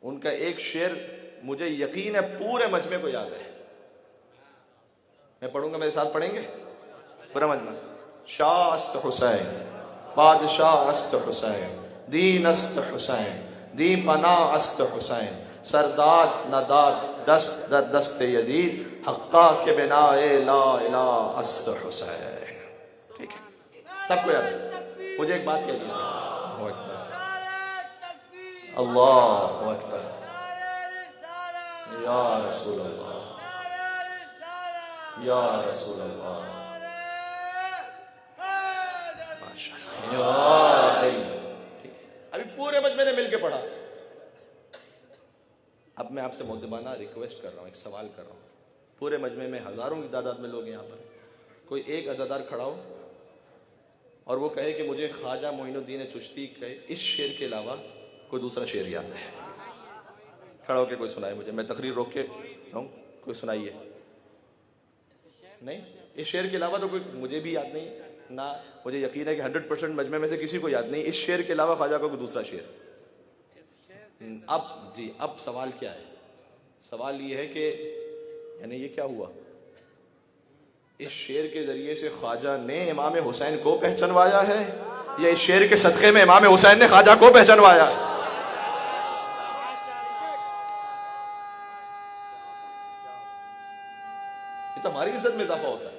उनका एक शेर मुझे यकीन है पूरे मजमे को याद है। मैं पढ़ूंगा, मेरे साथ पढ़ेंगे पूरा मजमा। शाह अस्त हुसैन, बादशाह अस्त हुसैन, दीन अस्त हुसैन, दी पना अस्त हुसैन, सरदाद नदाद दस्त दर दस्त यदीद, हक्का के बिना ला इला अस्त हुसैन। ठीक है, सबको याद है। मुझे एक बात कह दीजिए, अल्लाहु अकबर, या रसूल अल्लाह, या रसूल अल्लाह, माशाअल्लाह। अभी पूरे मजमे ने मिलके पढ़ा। अब मैं आपसे मुद्दबाना रिक्वेस्ट कर रहा हूँ, एक सवाल कर रहा हूँ। पूरे मजमे में हजारों की तादाद में लोग यहाँ पर, कोई एक अज़ादार खड़ा हो और वो कहे कि मुझे ख्वाजा मोइनुद्दीन चिश्ती के इस शेर के अलावा कोई दूसरा शेर याद है। खड़ा होकर कोई सुनाए मुझे, मैं तकरीर रोक के कोई सुनाइए। नहीं, इस शेर के अलावा तो कोई मुझे भी याद नहीं ना, मुझे यकीन है कि 100% मजमे में से किसी को याद नहीं इस शेर के अलावा ख्वाजा को कोई दूसरा शेर। अब जी, अब सवाल क्या है? सवाल ये है कि यानी ये क्या हुआ? इस शेर के जरिए से ख्वाजा ने इमाम हुसैन को पहचानवाया है या इस शेर के सदक़े में इमाम हुसैन ने ख्वाजा को पहचानवाया? ये तो हमारी इज्जत में इजाफा होता है।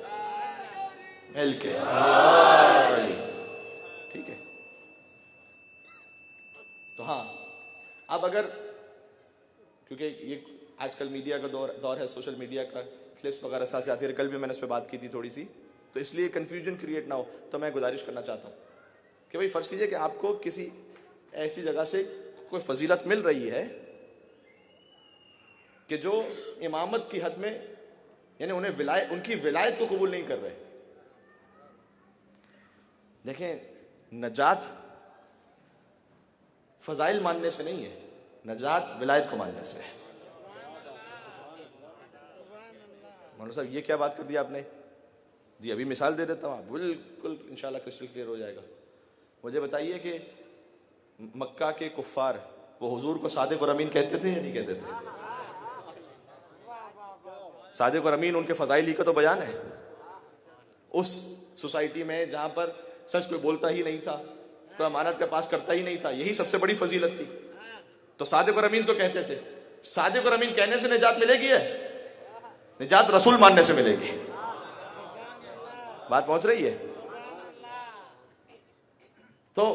ठीक है, तो हाँ, अब अगर, क्योंकि ये आजकल मीडिया का दौर है, सोशल मीडिया का, क्लिप्स वगैरह साथ आती है, कल भी मैंने उस पर बात की थी थोड़ी सी, तो इसलिए कंफ्यूजन क्रिएट ना हो, तो मैं गुजारिश करना चाहता हूँ कि भाई फ़र्ज़ कीजिए कि आपको किसी ऐसी जगह से कोई फजीलत मिल रही है कि जो इमामत की हद में, यानी उन्हें उनकी विलायत को कबूल नहीं कर रहे। देखें, नजात फजाइल मानने से नहीं है, नजात विलायत को मानने से है। मौलाना साहब, ये क्या बात कर दी आपने? जी, अभी मिसाल दे देता हूँ, बिल्कुल इंशाल्लाह क्रिस्टल क्लियर हो जाएगा। मुझे बताइए कि मक्का के कुफ्फार वो हुजूर को सादिक और अमीन कहते थे या नहीं कहते थे? सादिक और अमीन उनके फजाइल ही का तो बयान है। उस सोसाइटी में जहां पर सच कोई बोलता ही नहीं था, कोई अमानत का पास करता ही नहीं था, यही सबसे बड़ी फजीलत थी। तो सादिक और अमीन तो कहते थे। सादिक और अमीन कहने से निजात मिलेगी है? निजात रसूल मानने से मिलेगी। बात पहुंच रही है? तो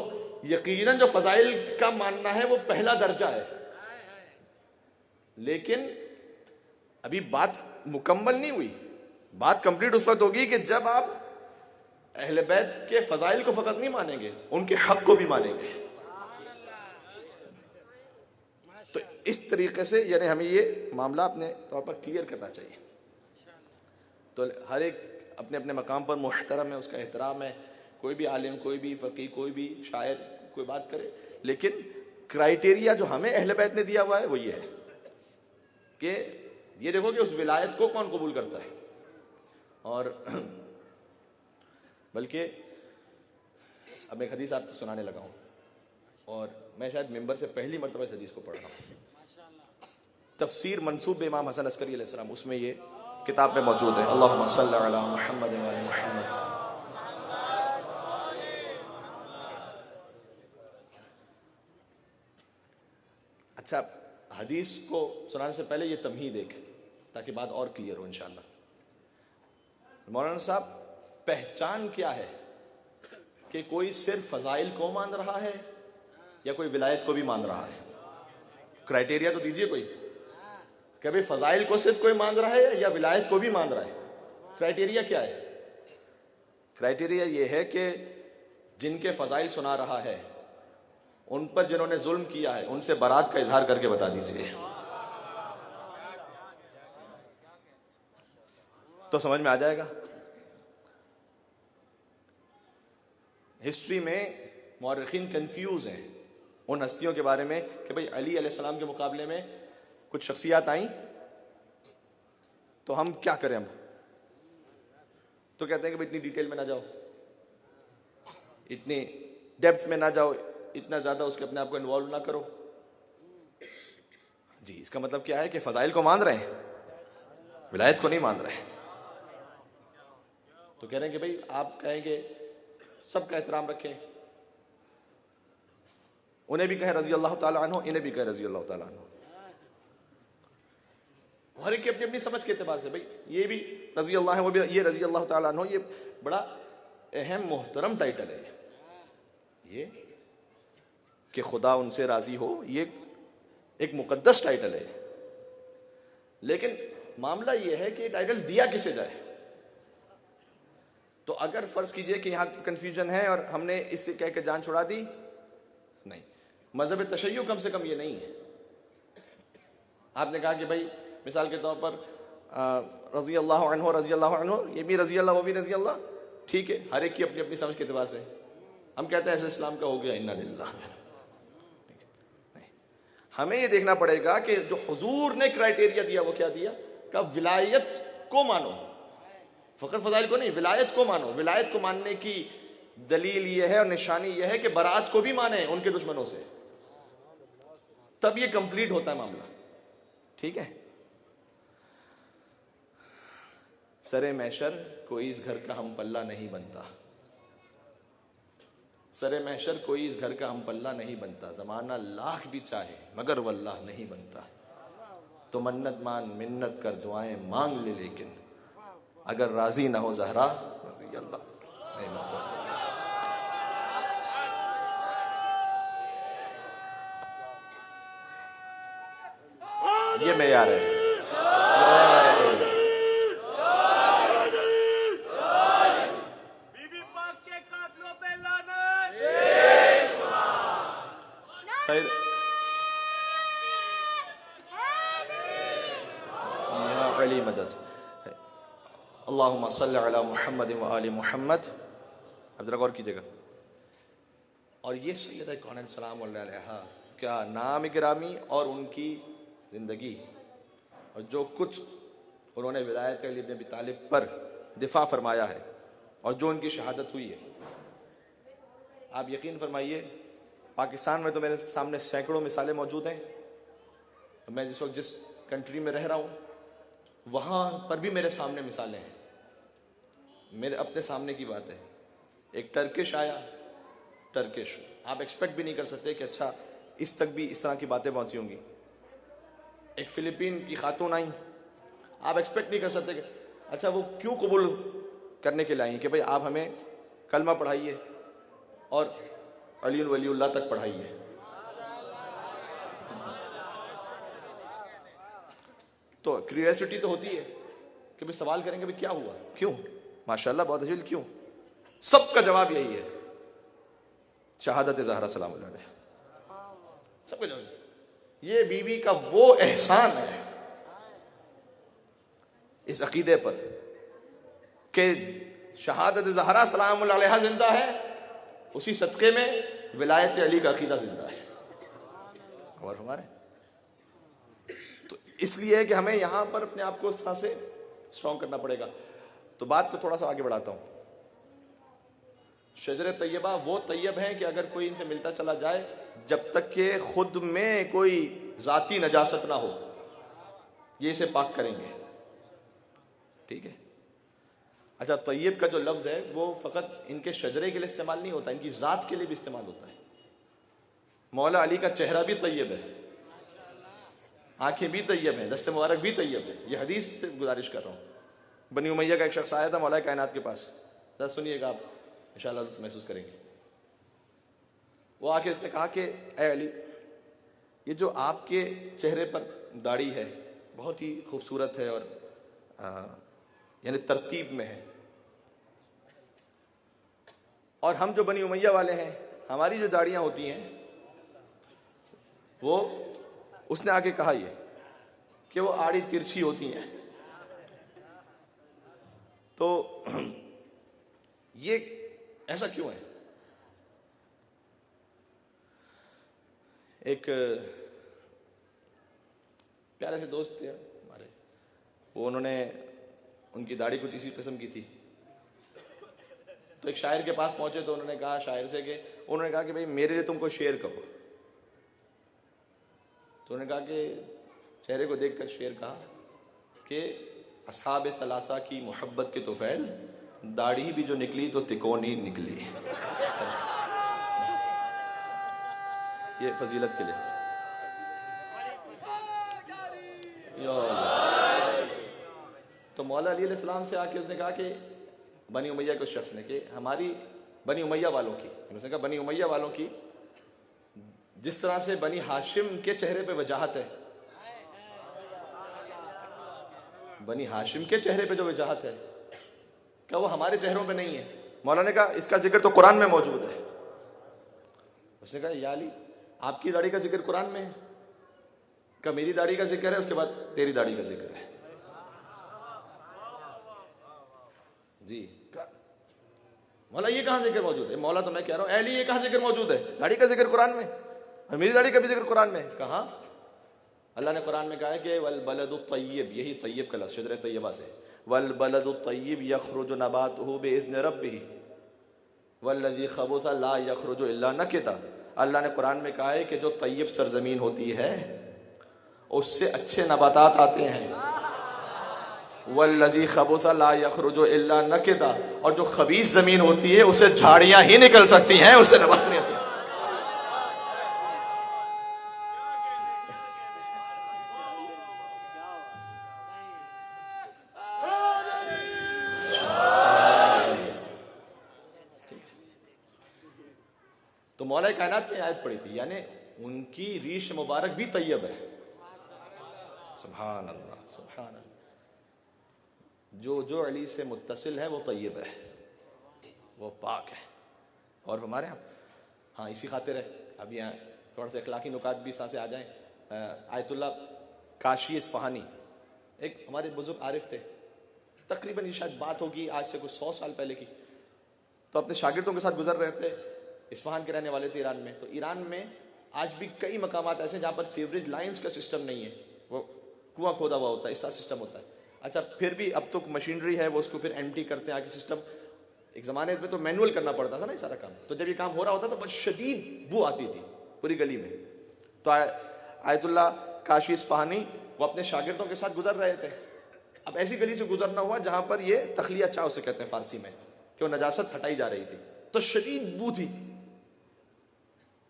यकीनन जो फजाइल का मानना है वो पहला दर्जा है, लेकिन अभी बात मुकम्मल नहीं हुई। बात कंप्लीट उस वक्त होगी कि जब आप अहले बैत के फजाइल को फकत नहीं मानेंगे, उनके हक को भी मानेंगे। तो इस तरीके से यानी हमें ये मामला अपने तौर पर क्लियर करना चाहिए। तो हर एक अपने अपने मकाम पर मुहतरम है, उसका एहतराम है। कोई भी आलिम, कोई भी फ़कीह, कोई भी शायर कोई बात करे, लेकिन क्राइटेरिया जो हमें अहले बैत ने दिया हुआ है वो ये है कि ये देखो कि उस विलायत को कौन कबूल करता है। और बल्कि अब मैं एक हदीस आपको सुनाने लगा हूँ, और मैं शायद मिंबर से पहली मरतबा इस हदीस को पढ़ रहा हूँ। तफसीर मंसूब इमाम हसन अस्करी अलैहिस्सलाम, उसमें ये किताब में मौजूद है। अल्लाहुम्मा सल्लि अला मुहम्मद व आले मुहम्मद। अच्छा, हदीस को सुनाने से पहले ये तमहीद एक, ताकि बात और क्लियर हो इंशाअल्लाह। मौलाना साहब, पहचान क्या है कि कोई सिर्फ फजाइल को मान रहा है या कोई विलायत को भी मान रहा है? क्राइटेरिया तो दीजिए कोई, कि भाई फजाइल को सिर्फ कोई मान रहा है या विलायत को भी मान रहा है? क्राइटेरिया क्या है? क्राइटेरिया ये है कि जिनके फजाइल सुना रहा है, उन पर जिन्होंने जुल्म किया है, उनसे बरात का इजहार करके बता दीजिए, तो समझ में आ जाएगा। हिस्ट्री में मौरखीन कंफ्यूज हैं उन हस्तियों के बारे में कि भाई अली अलैहिस्सलाम के मुकाबले में कुछ शख्सियात आई, तो हम क्या करें? हम तो कहते हैं कि भाई इतनी डिटेल में ना जाओ, इतनी डेप्थ में ना जाओ, इतना ज्यादा उसके अपने आप को इन्वॉल्व ना करो। जी, इसका मतलब क्या है कि फजाइल को मान रहे हैं, विलायत को नहीं मान रहे हैं। तो कह रहे हैं कि भाई आप कहेंगे सबका एहतराम रखें, उन्हें भी कहें रजी अल्लाह ताला अन्हु, इन्हें भी कहें रजी अल्लाह ताला अन्हु। हर एक की अपनी अपनी समझ के एतबार से, भाई ये भी रजी अल्लाह है, वो भी ये रजी अल्लाह ताला अन्हु। ये बड़ा अहम मोहतरम टाइटल है ये, कि खुदा उनसे राजी हो, ये एक मुकद्दस टाइटल है। लेकिन मामला ये है कि टाइटल दिया किसे जाए। तो अगर फर्ज कीजिए कि यहां कंफ्यूजन है और हमने इससे कह के जान छुड़ा दी, नहीं, मजहब तशय्युअ कम से कम ये नहीं है। आपने कहा कि भाई मिसाल के तौर पर रजी अल्लाह अन्हु, रजी अल्लाह अन्हु, ये भी रजी अल्लाह, वो भी रजी अल्लाह, ठीक है, हर एक की अपनी अपनी समझ के एतबार से हम कहते हैं ऐसे इस्लाम का हो गया, इन्ना लिल्लाह। हमें ये देखना पड़ेगा कि जो हुजूर ने क्राइटेरिया दिया वो क्या दिया, का विलायत को मानो, फकर फजाइल को नहीं, विलायत को मानो। विलायत को मानने की दलील ये है और निशानी ये है कि बरात को भी माने उनके दुश्मनों से, तब ये कंप्लीट होता है मामला। ठीक है, सरे महशर कोई इस घर का हम पल्ला नहीं बनता, सरे महशर कोई इस घर का हम पल्ला नहीं बनता, जमाना लाख भी चाहे मगर वल्लाह नहीं बनता। तो मन्नत मान, मिन्नत कर, दुआएं मांग ले, लेकिन अगर राजी ना हो जहरा रज़ी अल्लाह नहीं बनता। ये मेयार है। अली मदद। अल्लाहुम्मा सल्लि अला मुहम्मद व आले मुहम्मद। अब जरा गौर कीजिएगा। और ये सैयदा कौनैन सलाम अलैहा क्या नाम गिरामी और उनकी ज़िंदगी और जो कुछ उन्होंने विलायत अली इब्न अबी तालिब पर दिफा फरमाया है और जो उनकी शहादत हुई है, आप यकीन फरमाइए पाकिस्तान में तो मेरे सामने सैकड़ों मिसालें मौजूद हैं। मैं जिस वक्त जिस कंट्री में रह रहा हूँ वहाँ पर भी मेरे सामने मिसालें हैं, मेरे अपने सामने की बात है। एक टर्किश आया, टर्किश, आप एक्सपेक्ट भी नहीं कर सकते कि अच्छा इस तक भी इस तरह की बातें पहुंची होंगी। एक फिलीपीन की खातून आई, आप एक्सपेक्ट नहीं कर सकते कि अच्छा वो क्यों कबूल करने के लिए आई कि भाई आप हमें कलमा पढ़ाइए और अली वलीउल्लाह तक पढ़ाइए। तो क्यूरियोसिटी तो होती है कि भाई सवाल करेंगे भाई क्या हुआ, क्यों, माशाल्लाह बहुत अच्छी, क्यों? सबका जवाब यही है, शहादत ज़हरा सलाम अलैहा। सबका जवाब ये बीवी का वो एहसान है इस अकीदे पर कि शहादत ज़हरा सलाम अलैहा जिंदा है, उसी सदक़े में विलायत अली का अकीदा जिंदा है। और हमारे तो इसलिए है कि हमें यहां पर अपने आप को उस तरह से स्ट्रॉन्ग करना पड़ेगा। तो बात को थोड़ा सा आगे बढ़ाता हूं। शजर तैयबा वो तैयब है कि अगर कोई इनसे मिलता चला जाए, जब तक कि खुद में कोई जाती नजासत ना हो, ये इसे पाक करेंगे। ठीक है। अच्छा, तैयब का जो लफ्ज है वो फकत इनके शजरे के लिए इस्तेमाल नहीं होता, इनकी जात के लिए भी इस्तेमाल होता है। मौला अली का चेहरा भी तैयब है, आंखें भी तैयब हैं, दस्ते मुबारक भी तैयब है। ये हदीस से गुजारिश कर रहा हूं। बनी उमैया का एक शख्स आया था मौला कायनात के पास, जरा सुनिएगा आप, इंशाअल्लाह महसूस करेंगे। वो आके इसने कहा कि ऐ अली, ये जो आपके चेहरे पर दाढ़ी है बहुत ही खूबसूरत है और यानी तरतीब में है, और हम जो बनी उमैया वाले हैं हमारी जो दाढ़ियां होती हैं वो, उसने आके कहा ये कि वो आड़ी तिरछी होती हैं। तो ये ऐसा क्यों है? एक प्यारे से दोस्त थे हमारे, वो उन्होंने उनकी दाढ़ी कुछ इसी किस्म की थी। तो एक शायर के पास पहुंचे तो उन्होंने कहा शायर से कि उन्होंने कहा कि भाई मेरे लिए तुम कोई शेर कहो। तो उन्होंने कहा कि चेहरे को देखकर शेर कहा कि असहाब सलासा की मोहब्बत के तोफैल, दाढ़ी भी जो निकली तो तिकोनी निकली। ये फजीलत के लिए। तो मौला अली अलैहिस्सलाम से आके उसने कहा कि बनी उमैया के उस शख्स ने, कि हमारी बनी उमैया वालों की, उसने कहा बनी उमैया वालों की जिस तरह से बनी हाशिम के चेहरे पे वजाहत है, बनी हाशिम के चेहरे पे जो वजाहत है, क्या वो हमारे चेहरों पे नहीं है? मौला ने कहा इसका जिक्र तो कुरान में मौजूद है। उसने कहा या अली, आपकी दाढ़ी का जिक्र कुरान में है? क्या मेरी दाढ़ी का जिक्र है, उसके बाद तेरी दाढ़ी का जिक्र है? जी, मौला ये कहां जिक्र मौजूद है? मौला तो मैं कह रहा हूं अली, ये कहां जिक्र मौजूद है? दाढ़ी का जिक्र कुरान में, और मेरी दाढ़ी का भी जिक्र कुरान में। कहा अल्लाह ने कुरान में कहा है कि वल बलदु तय्यब, यही तय्यब का लफ्ज़ शजर तय्यबा से, वल बलदु तय्यब यखरुजु नबातुहु बिइज़्नि रब्बिही वल्लज़ी खबुसा ला यखरुजु इल्ला नकिदा। अल्लाह ने कुरान में कहा है कि जो तय्यब सरजमीन होती है उससे अच्छे नबातात आते हैं, वल्लज़ी खबुसा ला यखरुजु इल्ला नकिदा, और जो खबीस जमीन होती है उससे झाड़ियां ही निकल सकती हैं, उससे नबात नहीं आ सकती। तो मौला कायनात ने आयत पढ़ी थी, यानी उनकी रीश मुबारक भी तैयब है। सुभान अल्लाह, सुभान अल्लाह। जो जो अली से मुत्तसिल है वो तैयब है, वो पाक है। और हमारे यहाँ हाँ इसी खातिर है, अब यहाँ थोड़ा सा अखलाकी नुकात भी साथ से आ जाएं। आयतुल्लाह काशी इस्फहानी एक हमारे बुजुर्ग आरिफ थे, तकरीबन ये शायद बात होगी आज से कुछ 100 साल पहले की। तो अपने शागिर्दों के साथ गुजर रहे थे, इस्फहान के रहने वाले थे ईरान में। तो ईरान में आज भी कई मकामात ऐसे जहाँ पर सीवरेज लाइंस का सिस्टम नहीं है, वो कुआं खोदा हुआ होता है, इसका सिस्टम होता है। अच्छा, फिर भी अब तो मशीनरी है, वो उसको फिर एम्प्टी करते हैं आगे सिस्टम। एक ज़माने में तो मैनुअल करना पड़ता था ना ये सारा काम। तो जब ये काम हो रहा होता तो बहुत शदीद बू आती थी पूरी गली में। तो आयतुल्लाह काशी इस्फहानी वो अपने शागिर्दों के साथ गुजर रहे थे। अब ऐसी गली से गुजरना हुआ जहाँ पर ये तखलिया चाह उसे कहते हैं फारसी में, कि वो नजासत हटाई जा रही थी, तो शदीद बू थी।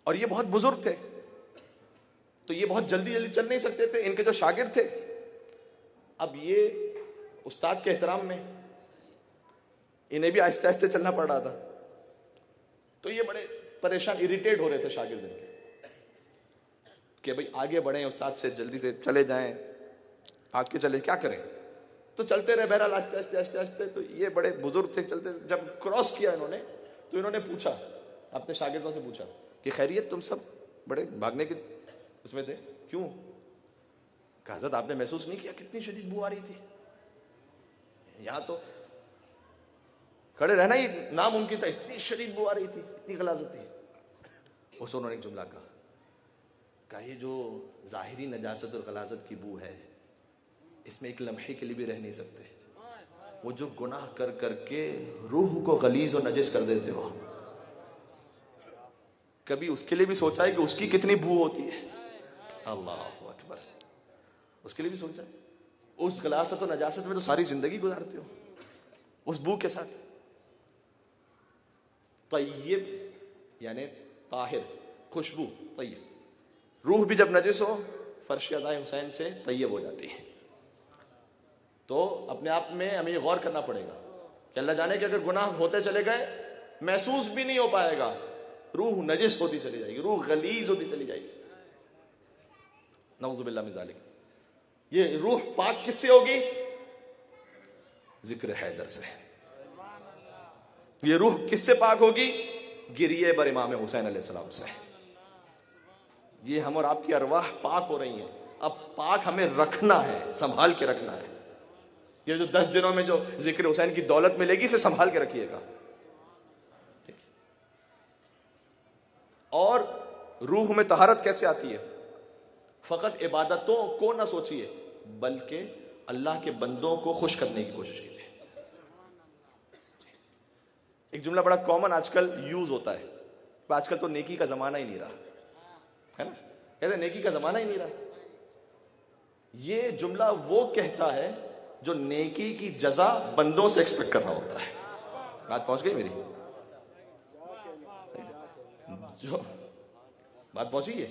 और ये बहुत बुजुर्ग थे, तो ये बहुत जल्दी जल्दी चल नहीं सकते थे। इनके जो शागिर्द थे, अब ये उस्ताद के एहतराम में इन्हें भी आहिस्ते आहिस्ते चलना पड़ रहा था। तो ये बड़े परेशान, इरिटेट हो रहे थे शागिर्द इनके कि भाई आगे बढ़ें, उस्ताद से जल्दी से चले जाएं, आगे चले, क्या करें। तो चलते रहे बहरहाल आहिस्ते आहिस्ते आहिस्ते आहिस्ते। तो ये बड़े बुजुर्ग थे, चलते, जब क्रॉस किया इन्होंने तो इन्होंने पूछा, अपने शागिर्दों से पूछा कि खैरियत, तुम सब बड़े भागने के उसमें थे, क्यों? कहा हज़रत आपने महसूस नहीं किया कितनी शदीद बू आ रही थी? यहां तो खड़े रहना ही नामुमकिन था, इतनी शदीद बू आ रही थी, इतनी गलाजत थी। उस उन्होंने एक जुमला कहा, ये जो जाहिरी नजासत और गलाजत की बू है, इसमें एक लम्हे के लिए भी रह नहीं सकते। वो जो गुनाह कर करके रूह को गलीज और नजिस कर देते हो, कभी उसके लिए भी सोचा है कि उसकी कितनी बू होती है? अल्लाह अकबर, उसके लिए भी सोचा? उस गलासत और नजासत में तो सारी जिंदगी गुजारते हो, उस बू के साथ। तय्यब यानी ताहिर, खुशबू, तय्यब। रूह भी जब नजिस हो, फर्श अज़ाए हुसैन से तय्यब हो जाती है। तो अपने आप में हमें ये गौर करना पड़ेगा कि अल्लाह जाने कि अगर गुनाह होते चले गए, महसूस भी नहीं हो पाएगा, रूह नजिस होती चली जाएगी, रूह गलीज होती चली जाएगी। नऊज़ु बिल्लाह मिन ज़ालिक। ये रूह पाक किससे होगी? जिक्र हैदर से। ये रूह किससे पाक होगी? गिरिए बर इमाम हुसैन अलैहिस्सलाम से। ये हम और आपकी अरवाह पाक हो रही हैं। अब पाक हमें रखना है, संभाल के रखना है। ये जो 10 दिनों में जो जिक्र हुसैन की दौलत मिलेगी, इसे संभाल के रखिएगा। और रूह में तहारत कैसे आती है? फकत इबादतों को ना सोचिए, बल्कि अल्लाह के बंदों को खुश करने की कोशिश कीजिए। एक जुमला बड़ा कॉमन आजकल यूज होता है, आजकल तो नेकी का जमाना ही नहीं रहा है ना, कहते नेकी का जमाना ही नहीं रहा। ये जुमला वो कहता है जो नेकी की जजा बंदों से एक्सपेक्ट कर रहा होता है। बात पहुंच गई मेरी? जो बात पहुंची है,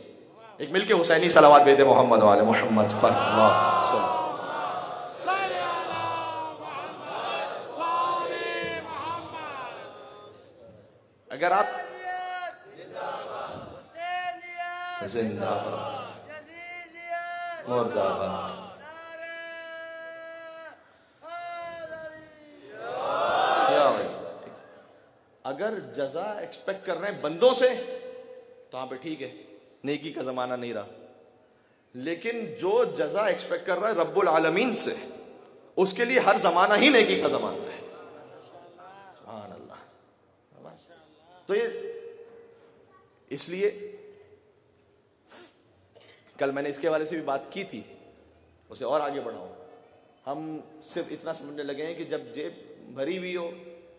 एक मिलके हुसैनी सलावत भेदे मोहम्मद वाले मोहम्मद पर। अगर आप जिंदाबाद मुर्दाबाद, अगर जजा एक्सपेक्ट कर रहे हैं बंदों से तो यहाँ पे ठीक है, नेकी का जमाना नहीं रहा। लेकिन जो जजा एक्सपेक्ट कर रहा है रब्बुल आलमीन से, उसके लिए हर जमाना ही नेकी का जमाना है। सुभान अल्लाह। तो ये इसलिए कल मैंने इसके बारे से भी बात की थी, उसे और आगे बढ़ाऊं। हम सिर्फ इतना समझने लगे हैं कि जब जेब भरी हुई हो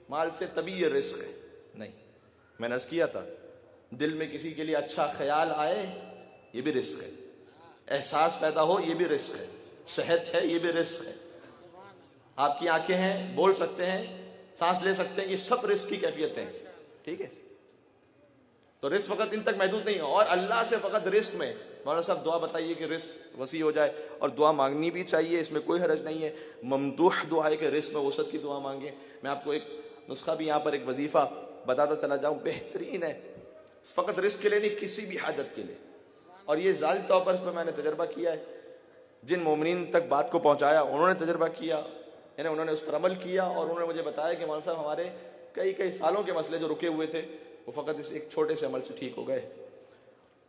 माल से तभी ये रिस्क है, नहीं। मैंने अर्ज किया था, दिल में किसी के लिए अच्छा ख्याल आए, ये भी रिस्क है। एहसास पैदा हो, ये भी रिस्क है। सेहत है, ये भी रिस्क है। आपकी आंखें हैं, बोल सकते हैं, सांस ले सकते हैं, ये सब रिस्क की कैफियतें हैं, ठीक है। तो रिस्क फकत इन तक महदूद नहीं है। और अल्लाह से फकत रिस्क में, मौलाना साहब दुआ बताइए कि रिस्क वसी हो जाए, और दुआ मांगनी भी चाहिए, इसमें कोई हरज नहीं है। ममदूह दुआ है कि रिस्क में वसत की दुआ मांगे। मैं आपको एक नुस्खा भी यहाँ पर, एक वजीफ़ा बताता चला जाऊँ, बेहतरीन है, फ़कत रिस्क के लिए नहीं, किसी भी हाजत के लिए। और ये ज़ाती तौर पर इस पर मैंने तजर्बा किया है। जिन मोमिनीन तक बात को पहुँचाया उन्होंने तजर्बा किया, यानी उन्होंने उस पर अमल किया, और उन्होंने मुझे बताया कि मौलाना साहब हमारे कई सालों के मसले जो रुके हुए थे वो फ़कत इस एक छोटे से अमल से ठीक हो गए।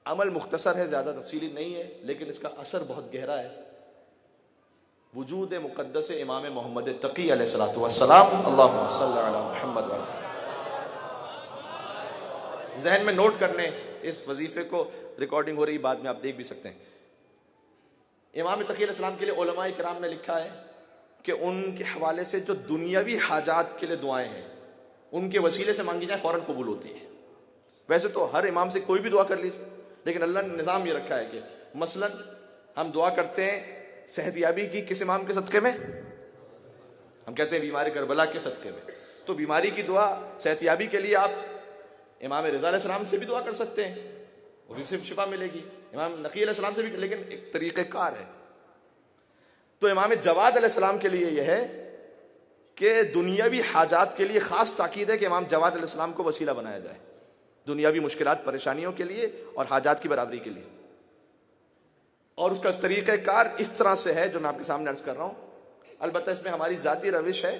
अमल मुख्तसर है, ज़्यादा तफसीली नहीं है, लेकिन इसका असर बहुत गहरा है। वजूद मुक़द्दस इमाम मोहम्मद तकी अलैहिस्सलातु वस्सलाम, अल्लाहुम्मा सल्लि अला मुहम्मद। जहन में नोट कर लें, इस वजीफे को रिकॉर्डिंग हो रही, बाद में आप देख भी सकते हैं। इमाम तकी अलैहिस्सलाम के लिए उलमाए किराम ने लिखा है कि उनके हवाले से जो दुनियावी हाजात के लिए दुआएं हैं, उनके वसीले से मांगी जाए फ़ौरन कबूल होती है। वैसे तो हर इमाम से कोई भी दुआ कर लीजिए, लेकिन अल्लाह ने निज़ाम ये रखा है कि मसलन हम दुआ करते हैं सेहतयाबी की किस इमाम के सदक़े में? हम कहते हैं बीमारी करबला के सदक़े में। तो बीमारी की दुआ, सेहतयाबी के लिए आप इमाम रिज़ा अलैहिस्सलाम से भी दुआ कर सकते हैं, उसी से शिफा मिलेगी। इमाम नकी अलैहिस्सलाम से भी, लेकिन एक तरीक़ेकार है। तो इमाम जवाद अलैहिस्सलाम के लिए यह है कि दुनियावी हाजात के लिए ख़ास ताकीद है कि इमाम जवाद अलैहिस्सलाम को वसीला बनाया जाए, दुनियावी मुश्किलात परेशानियों के लिए और हाजात की बराबरी के लिए। और उसका तरीक़ाकार इस तरह से है जो मैं आपके सामने अर्ज़ कर रहा हूँ। अलबत्ता इसमें हमारी ज़ाती रविश है,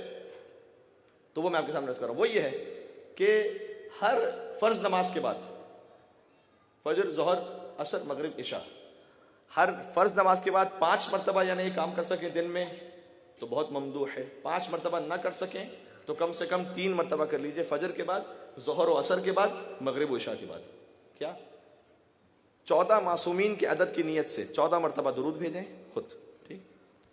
तो वो मैं आपके सामने अर्ज़ कर रहा हूँ। वो ये है कि हर फ़र्ज़ नमाज के बाद, फजर, ज़ोहर, असर, मगरिब, इशा, हर फ़र्ज़ नमाज के बाद 5 मरतबा यानी ये काम कर सकें दिन में तो बहुत ममदूह है। 5 मरतबा ना कर सकें तो कम से कम 3 मरतबा कर लीजिए, फजर के बाद, ज़ोहर और असर के बाद, मगरिब और इशा के बाद। क्या 14 मासूमीन के अदद की नीयत से 14 मरतबा दुरूद भेजें खुद, ठीक,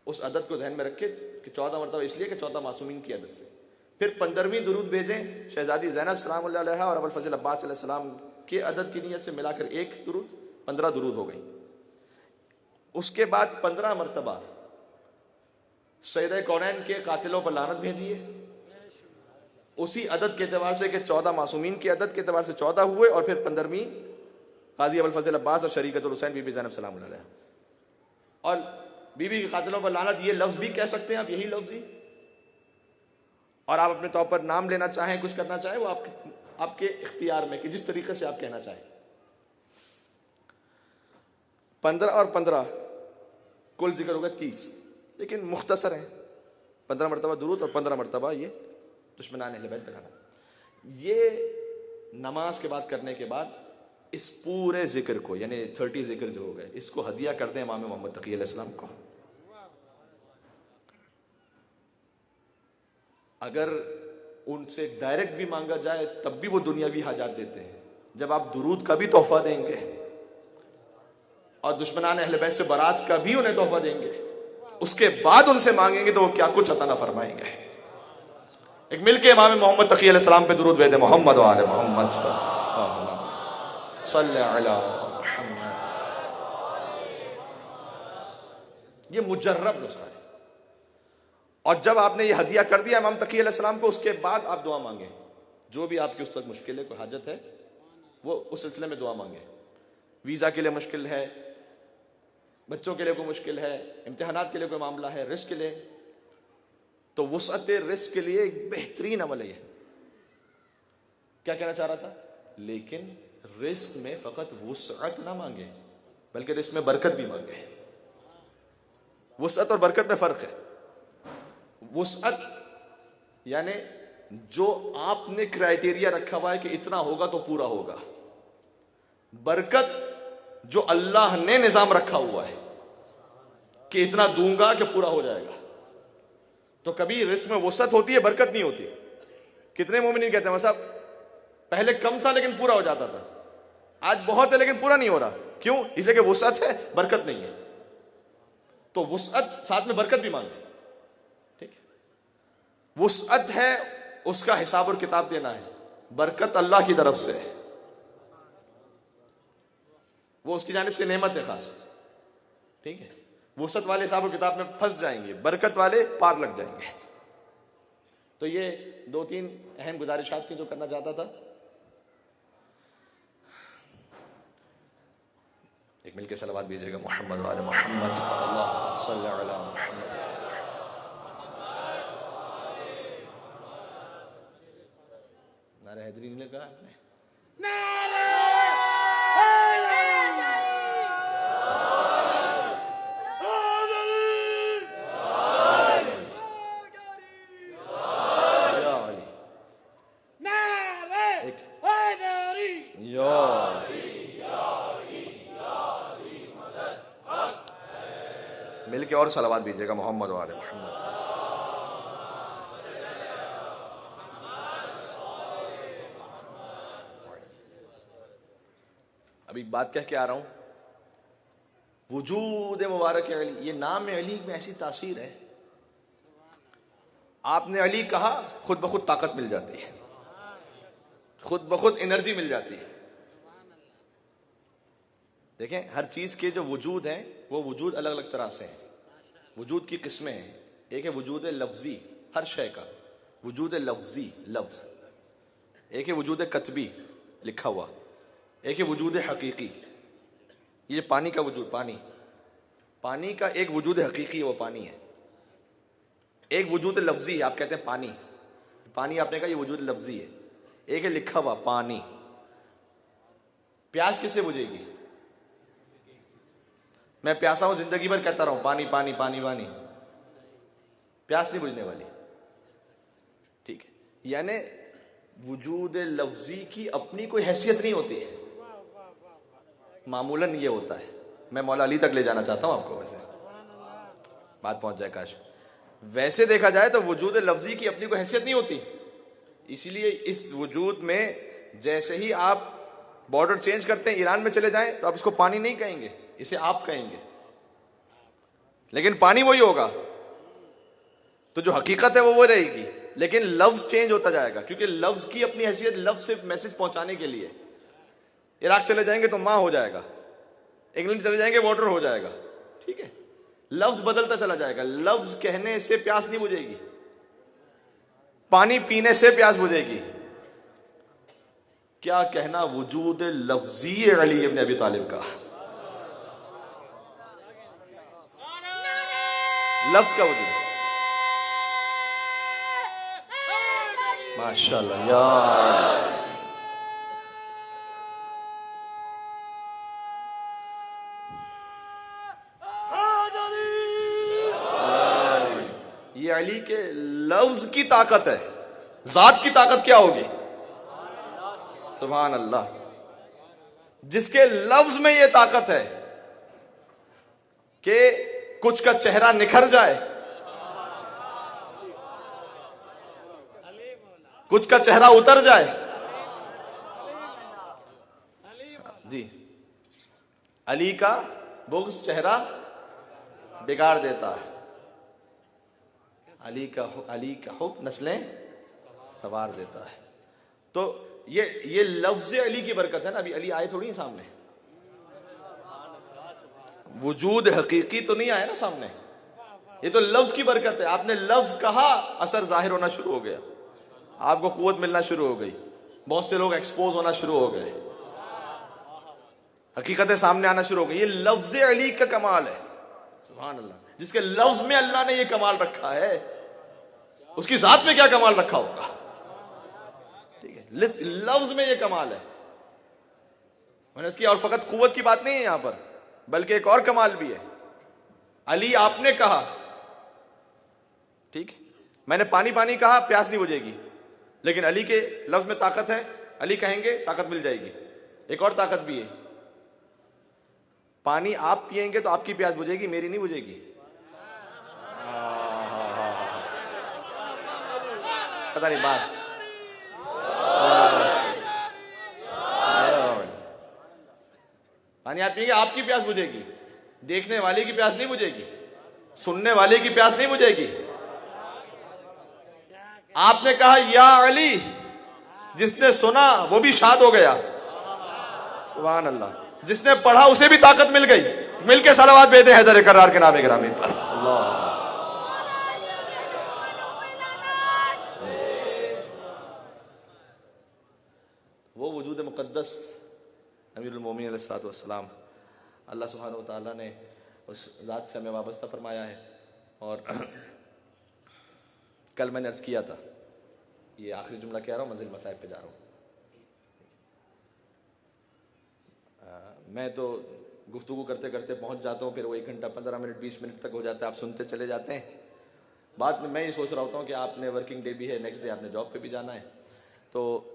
उस अदद को जहन में रखें कि 14 मरतबा इसलिए कि 14 मासूमीन की अदद से। फिर 15वीं दुरूद भेजें शहजादी ज़ैनब सलामुल्लाह अलैहा और अबुल फज़ल अब्बास अलैहिस्सलाम के अदद की नीयत से मिलाकर एक दुरूद, 15 दुरूद हो गई। उसके बाद 15 मरतबा सैयद कौनैन के कातिलों पर लानत भेजिए, उसी अदद के एतबार से कि 14 मासूमीन के अदद के एतबार से 14 हुए, और फिर 15वीं काजी अबुल फज़ल अब्बास और शरीकतुल हुसैन बीबी ज़ैनब सलामुल्लाह अलैहा। और बीबी के कातिलों पर लानत, ये लफ्ज़ भी कह सकते हैं आप, यही लफ्ज़ ही, और आप अपने तौर पर नाम लेना चाहें, कुछ करना चाहें, वो आपके इख्तियार में कि जिस तरीके से आप कहना चाहें। 15 और 15 कुल जिक्र होगा 30, लेकिन मुख्तसर है। 15 मरतबा दुरूद और 15 मरतबा ये दुश्मनान अहले बैत लगाना। ये नमाज के बाद करने के बाद इस पूरे जिक्र को, यानी 30 जिक्र जो हो गए, इसको हदिया कर दें इमाम मोहम्मद तकी अलैहिस्सलाम को। अगर उनसे डायरेक्ट भी मांगा जाए तब भी वो दुनियावी हाजात देते हैं। जब आप दुरूद का भी तोहफा देंगे और दुश्मनान अहले बैत से बारात का भी उन्हें तोहफा देंगे, उसके बाद उनसे मांगेंगे तो वो क्या कुछ अता ना फरमाएंगे। एक मिलके इमाम मोहम्मद तकी अलैहिस्सलाम पे दुरूद भेजे, मोहम्मद व आले मोहम्मद सल्लल्लाहु अलैहि मुहम्मद। ये मुजर्रब नुस्खा है। और जब आपने ये हदिया कर दिया इमाम तकी अलैहिस्सलाम को, उसके बाद आप दुआ मांगे, जो भी आपकी उस वक्त मुश्किल है, कोई हाजत है, वो उस सिलसिले में दुआ मांगे। वीज़ा के लिए मुश्किल है, बच्चों के लिए कोई मुश्किल है, इम्तिहानात के लिए कोई मामला है, रिस्क के लिए, तो वुसअत रिस्क के लिए एक बेहतरीन अमल है। क्या कहना चाह रहा था? लेकिन रिस्क में फकत वुसअत ना मांगे, बल्कि रिस्क में बरकत भी मांगे। वुसअत और बरकत में फर्क है। वुसअत यानी जो आपने क्राइटेरिया रखा हुआ है कि इतना होगा तो पूरा होगा। बरकत जो अल्लाह ने निजाम रखा हुआ है कि इतना दूंगा कि पूरा हो जाएगा। तो कभी रिस्क में वुसअत होती है, बरकत नहीं होती। कितने मोमिनीन कहते हैं साहब पहले कम था लेकिन पूरा हो जाता था, आज बहुत है लेकिन पूरा नहीं हो रहा। क्यों? इसलिए कि वुसअत है, बरकत नहीं है। तो वुसअत साथ में बरकत भी मांगे, ठीक है। वुसअत है, उसका हिसाब और किताब देना है, बरकत अल्लाह की तरफ से है, वो उसकी जानिब से नेमत है खास, ठीक है। वुसअत वाले हिसाब और किताब में फंस जाएंगे, बरकत वाले पार लग जाएंगे। तो ये 2-3 अहम गुजारिशात थी जो करना चाहता था। एक मिलके सलावत भेजिएगा मोहम्मद वाले मोहम्मद सल्लल्लाहु अलैहि मुहम्मद। नारे हैदरी ने कहा आपने, मिलके और सलावत भेजिएगा मोहम्मद वाले मोहम्मद। अभी बात कह के आ रहा हूं, वजूद मुबारक अली, ये नाम अली में ऐसी तासीर है, आपने अली कहा खुद ब खुद ताकत मिल जाती है, खुद ब खुद एनर्जी मिल जाती है। देखें हर चीज के जो वजूद हैं वो वजूद अलग अलग तरह से हैं। वजूद की किस्में हैं, एक है वजूद लफ्जी, हर शय का वजूद लफ्जी लफ्ज, एक है वजूद कतबी लिखा हुआ, एक है वजूद हकीकी। ये पानी का वजूद, पानी का एक वजूद हकीकी है, वो पानी है। एक वजूद लफ्जी है, आप कहते हैं पानी, पानी आपने कहा ये वजूद लफ्जी है। एक है लिखा हुआ पानी। प्यास किससे बुझेगी? मैं प्यासा हूं, जिंदगी भर कहता रहूं पानी पानी पानी पानी, प्यास नहीं बुझने वाली। ठीक है, यानी वजूद लफ्जी की अपनी कोई हैसियत नहीं होती है, मामूलन ये होता है। मैं मौला अली तक ले जाना चाहता हूं आपको, वैसे बात पहुंच जाए काश। वैसे देखा जाए तो वजूद लफ्जी की अपनी कोई हैसियत नहीं होती, इसीलिए इस वजूद में जैसे ही आप बॉर्डर चेंज करते हैं, ईरान में चले जाएं तो आप इसको पानी नहीं कहेंगे, इसे आप कहेंगे, लेकिन पानी वही होगा। तो जो हकीकत है वो रहेगी, लेकिन लफ्ज चेंज होता जाएगा, क्योंकि लफ्ज की अपनी हैसियत लफ्ज से मैसेज पहुंचाने के लिए। इराक चले जाएंगे तो मां हो जाएगा, इंग्लैंड चले जाएंगे वाटर हो जाएगा, ठीक है, लफ्ज बदलता चला जाएगा। लफ्ज कहने से प्यास नहीं बुझेगी, पानी पीने से प्यास बुझेगी। क्या कहना वजूद लफ्जी अली इब्न अबी तालिब का, लफ्ज का वजूद। माशाअल्लाह यार, ये अली के लफ्ज की ताकत है। जात की ताकत क्या होगी? सुभान अल्लाह। जिसके लफ्ज में ये ताकत है कि कुछ का चेहरा निखर जाए, कुछ का चेहरा उतर जाए। जी, अली का बुग़्ज़ चेहरा बिगाड़ देता है, अली का हुब नस्लें सवार देता है। तो ये लफ्ज़ अली की बरकत है ना। अभी अली आए थोड़ी सामने, वजूद हकीकी तो नहीं आया ना सामने, ये तो लफ्ज की बरकत है। आपने लफ्ज कहा, असर जाहिर होना शुरू हो गया, आपको कुव्वत मिलना शुरू हो गई, बहुत से लोग एक्सपोज होना शुरू हो गए, हकीकतें सामने आना शुरू हो गई। ये लफ्ज अली का कमाल है, सुभान अल्लाह। जिसके लफ्ज में अल्लाह ने ये कमाल रखा है, उसकी जात में क्या कमाल रखा होगा? ठीक है, लफ्ज में ये कमाल है। मैंने इसकी और फकत कुव्वत की बात नहीं है यहां पर, बल्कि एक और कमाल भी है। अली आपने कहा, ठीक, मैंने पानी पानी कहा, प्यास नहीं बुझेगी, लेकिन अली के लफ्ज में ताकत है, अली कहेंगे ताकत मिल जाएगी। एक और ताकत भी है, पानी आप पिएंगे तो आपकी प्यास बुझेगी, मेरी नहीं बुझेगी। पता नहीं बात, पानी आप पिएंगे आपकी प्यास बुझेगी, देखने वाले की प्यास नहीं बुझेगी, सुनने वाले की प्यास नहीं बुझेगी। आपने कहा या अली, जिसने सुना वो भी शाद हो गया, सुभान अल्लाह। जिसने पढ़ा उसे भी ताकत मिल गई। मिलके सलावत भेजे हैदर करार के नामे गिरामी पर। अल्लाह, वो वजूद मुक़द्दस अमीरुल मोमिनीन अलैहिस्सलातु वस्सलाम, अल्लाह सुब्हानहु व तआला ने उस ज़ात से हमें वाबस्ता फरमाया है। और कल मैंने अर्ज़ किया था, ये आखिरी जुमला कह रहा हूँ, मंजिल मसाइब पे जा रहा हूँ। मैं तो गुफ्तगू करते करते पहुँच जाता हूँ, फिर वो 1 घंटा 15 मिनट 20 मिनट तक हो जाता है, आप सुनते चले जाते हैं। बाद में मैं ये सोच रहा होता हूँ कि आपने वर्किंग डे भी है, नेक्स्ट डे आपने जॉब पे भी जाना है, तो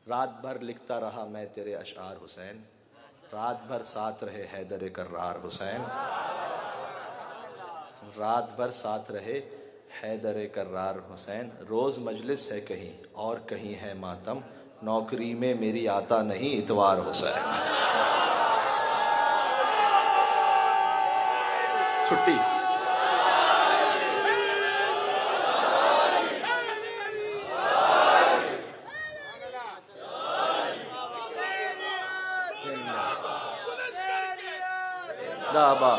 रात भर लिखता रहा मैं तेरे अशआर हुसैन, रात भर साथ रहे हैदर कर्रार हुसैन, रात भर साथ रहे हैदर कर्रार हुसैन। रोज़ मजलिस है कहीं और कहीं है मातम, नौकरी में मेरी आता नहीं इतवार हुसैन। छुट्टी दाबा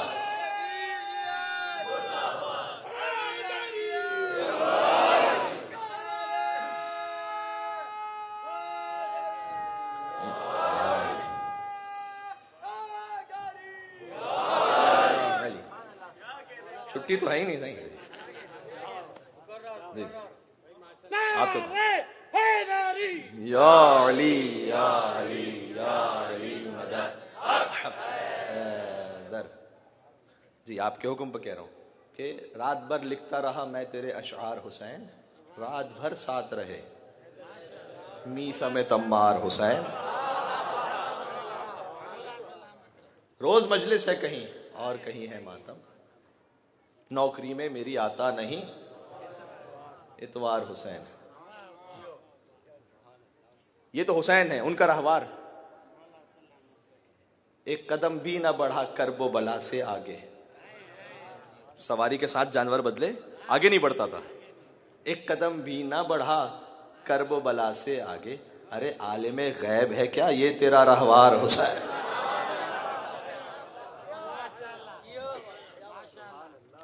छुट्टी तो है ही नहीं सही। आप तो या अली या अली या अली मदद जी, आपके हुक्म पर कह रहा हूं कि रात भर लिखता रहा मैं तेरे अशआर हुसैन, रात भर साथ रहे मीसम तम्मार हुसैन। रोज मजलिस है कहीं और कहीं है मातम, नौकरी में मेरी आता नहीं इतवार हुसैन। ये तो हुसैन है, उनका रहवार। एक कदम भी ना बढ़ा करबो बला से आगे, सवारी के साथ जानवर बदले आगे नहीं बढ़ता था। एक कदम भी ना बढ़ा करबो बला से आगे। अरे आलिमे गैब है क्या ये तेरा रहवार हुसैन?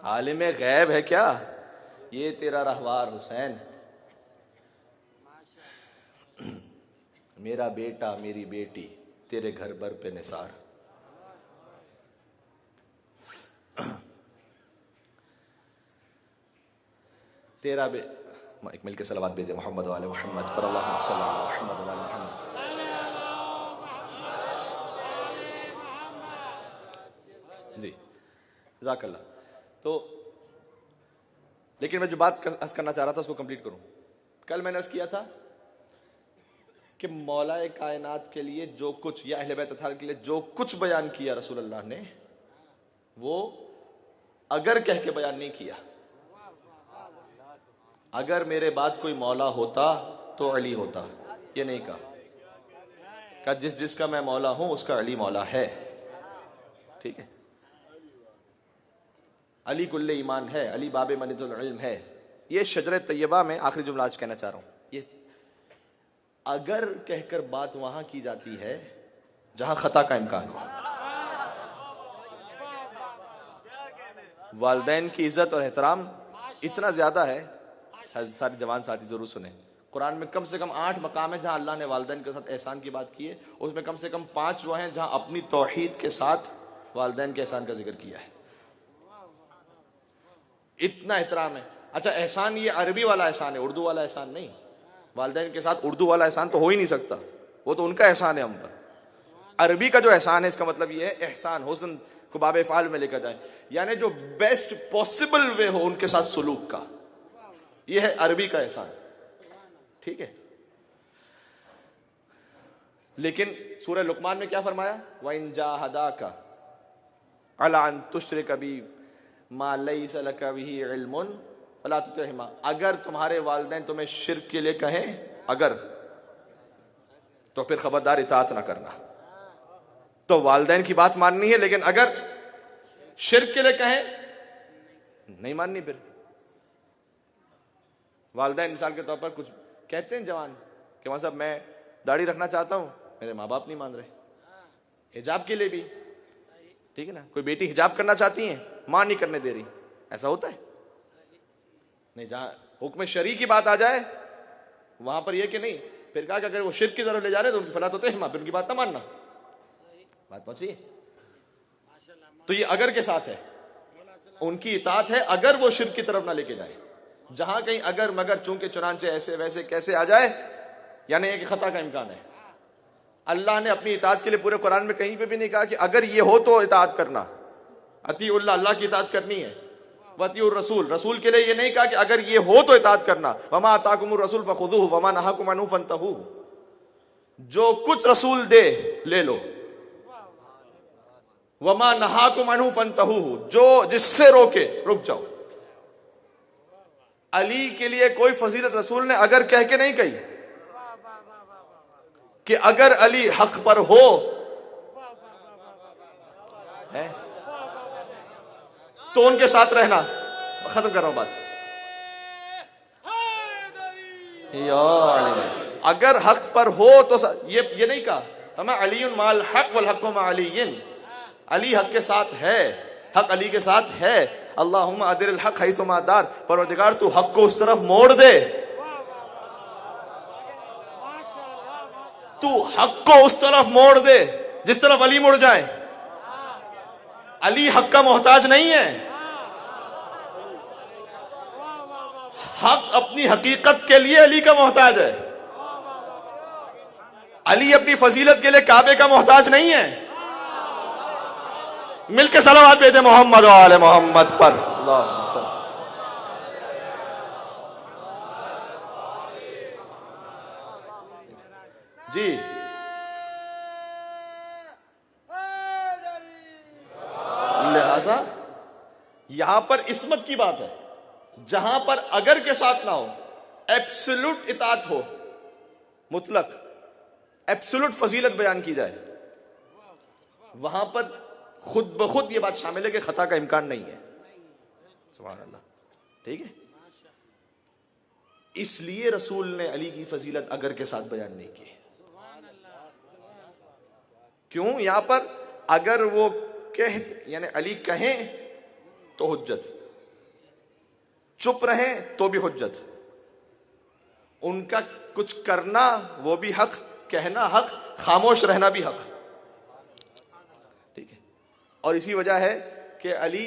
आलिमे गैब है क्या ये तेरा रहवार हुसैन? मेरा बेटा मेरी बेटी तेरे घर बर पे निसार। तेरा एक मिलके सलावत भेजे मोहम्मद वाले मोहम्मद पर अल्लाहुम्मा सल्ली अला मुहम्मद वाले मोहम्मद। जी जज़ाकल्लाह। तो लेकिन मैं जो बात अर्ज करना चाह रहा था उसको कंप्लीट करूं। कल मैंने अर्ज किया था कि मौलाए कायनात के लिए जो कुछ या अहले बैत अत्हार के लिए जो कुछ बयान किया रसूलुल्लाह ने, वो अगर कह के बयान नहीं किया। अगर मेरे बाद कोई मौला होता तो अली होता, ये नहीं कहा जिस जिसका मैं मौला हूं उसका अली मौला है। ठीक है, अली कुल्ले ईमान है, अली बाबे मनिदुल इल्म है। ये शजर तैयबा में आखिरी जुमला आज कहना चाह रहा हूं। ये अगर कहकर बात वहां की जाती है जहां खता का इम्कान हो। वालिदैन की इज्जत और एहतराम इतना ज्यादा है, सारे जवान साथी जरूर सुने। कुरान में कम से कम 8 मकाम है जहां अल्लाह ने वालिदैन के साथ एहसान की बात की है। उसमें कम से कम 5 वो हैं जहां अपनी तौहीद के साथ वालिदैन के एहसान का जिक्र किया है। इतना एहतराम है। अच्छा, एहसान ये अरबी वाला एहसान है, उर्दू वाला एहसान नहीं। वालिदैन के साथ उर्दू वाला एहसान तो हो ही नहीं सकता, वो तो उनका एहसान है हम पर। अरबी का जो एहसान है इसका मतलब ये है एहसान हुस्न को बाब फ़ाल में लेकर जाए, यानी जो बेस्ट पॉसिबल वे हो उनके साथ सुलूक का, ये है अरबी का एहसान। ठीक है, लेकिन सूरह लुकमान में क्या फरमाया? वइन जाहदाका अला अन तुश्रिक बी मा लैसा लका बिही इल्मुन फला तुतिअहुमा। अगर तुम्हारे वालिदैन तुम्हें शिर्क के लिए कहें अगर, तो फिर खबरदार इताअत ना करना। तो वालिदैन की बात माननी है, लेकिन अगर शिर्क के लिए कहें नहीं माननी। फिर वालिदैन मिसाल के तौर पर कुछ कहते हैं जवान कि वहां साहब मैं दाढ़ी रखना चाहता हूं, मेरे माँ बाप नहीं मान रहे। हिजाब के लिए भी ठीक है ना, कोई बेटी हिजाब करना चाहती है, मां नहीं करने दे रही, ऐसा होता है नहीं। जहां हुक्म शरी की बात आ जाए वहां पर यह कि नहीं, फिर कहा कि अगर वो शिर्क की तरफ ले जा रहे तो उनकी फला तो तहमा, फिर उनकी बात ना मानना। बात पहुंच रही? तो ये अगर के साथ है, उनकी इताअत है अगर वो शिर्क की तरफ ना लेके जाए। जहां कहीं अगर मगर चूंकि चुनांचे ऐसे वैसे कैसे आ जाए, यानी एक खता का इम्कान है। अल्लाह ने अपनी इताअत के लिए पूरे कुरान में कहीं पे भी नहीं कहा कि अगर ये हो तो इताअत करना। अतीउल्लाह, अल्लाह की इताअत करनी है। वतीउर रसूल, रसूल के लिए ये नहीं कहा कि अगर ये हो तो इताअत करना। वमा अताकुमुर रसूल फखुदूहु वमा नहाकुम अन्हु फंतहू। जो कुछ रसूल दे ले लो। वमा नहाकुम अन्हु फंतहू, जो जिससे रोके रुक जाओ। अली के लिए कोई फजीलत रसूल ने अगर कह के नहीं कही कि अगर अली हक पर हो है तो उनके साथ रहना। खत्म कर रहा हूं बात। अगर हक पर हो तो ये नहीं कहा हमें अलीउन माल हक वल हक़्क़ु मा अलीयिन, अली हक के साथ है, हक अली के साथ है। अल्लाहुम्मा अदिरिल हक हैसुमा दार, परवरदिगार तू हक को उस तरफ मोड़ दे, तू हक को उस तरफ मोड़ दे जिस तरफ अली मुड़ जाए। अली हक का मोहताज नहीं है, हक अपनी हकीकत के लिए अली का मोहताज है। अली अपनी फजीलत के लिए काबे का मोहताज नहीं है। मिलके सलावत भेजे मोहम्मद वाले मोहम्मद पर। जी लिहाजा यहां पर इस्मत की बात है, जहां पर अगर के साथ ना हो, एब्सोल्यूट इताअत हो, मुतलक एब्सोल्यूट फजीलत बयान की जाए, वहां पर खुद ब खुद ये बात शामिल है कि खता का इम्कान नहीं है। सुभान अल्लाह। ठीक है, इसलिए रसूल ने अली की फजीलत अगर के साथ बयान नहीं की। क्यों? यहां पर अगर वो कह यानी अली कहें तो हुज्जत, चुप रहें तो भी हुज्जत, उनका कुछ करना वो भी हक, कहना हक, खामोश रहना भी हक। ठीक है, और इसी वजह है कि अली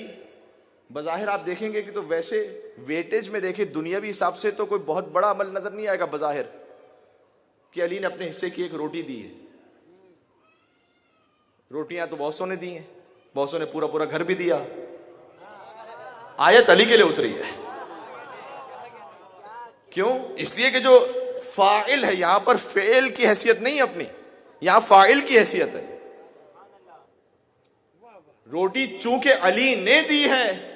बज़ाहिर आप देखेंगे कि तो वैसे वेटेज में देखें दुनियावी हिसाब से तो कोई बहुत बड़ा अमल नजर नहीं आएगा बज़ाहिर कि अली ने अपने हिस्से की एक रोटी दी है। रोटियां तो बहुत सौ ने दी हैं, बहुत सौ ने पूरा पूरा घर भी दिया। आयत अली के लिए उतरी है। क्यों? इसलिए कि जो फाइल है यहां पर फेल की हैसियत नहीं है अपनी, यहां फाइल की हैसियत है। रोटी चूंकि अली ने दी है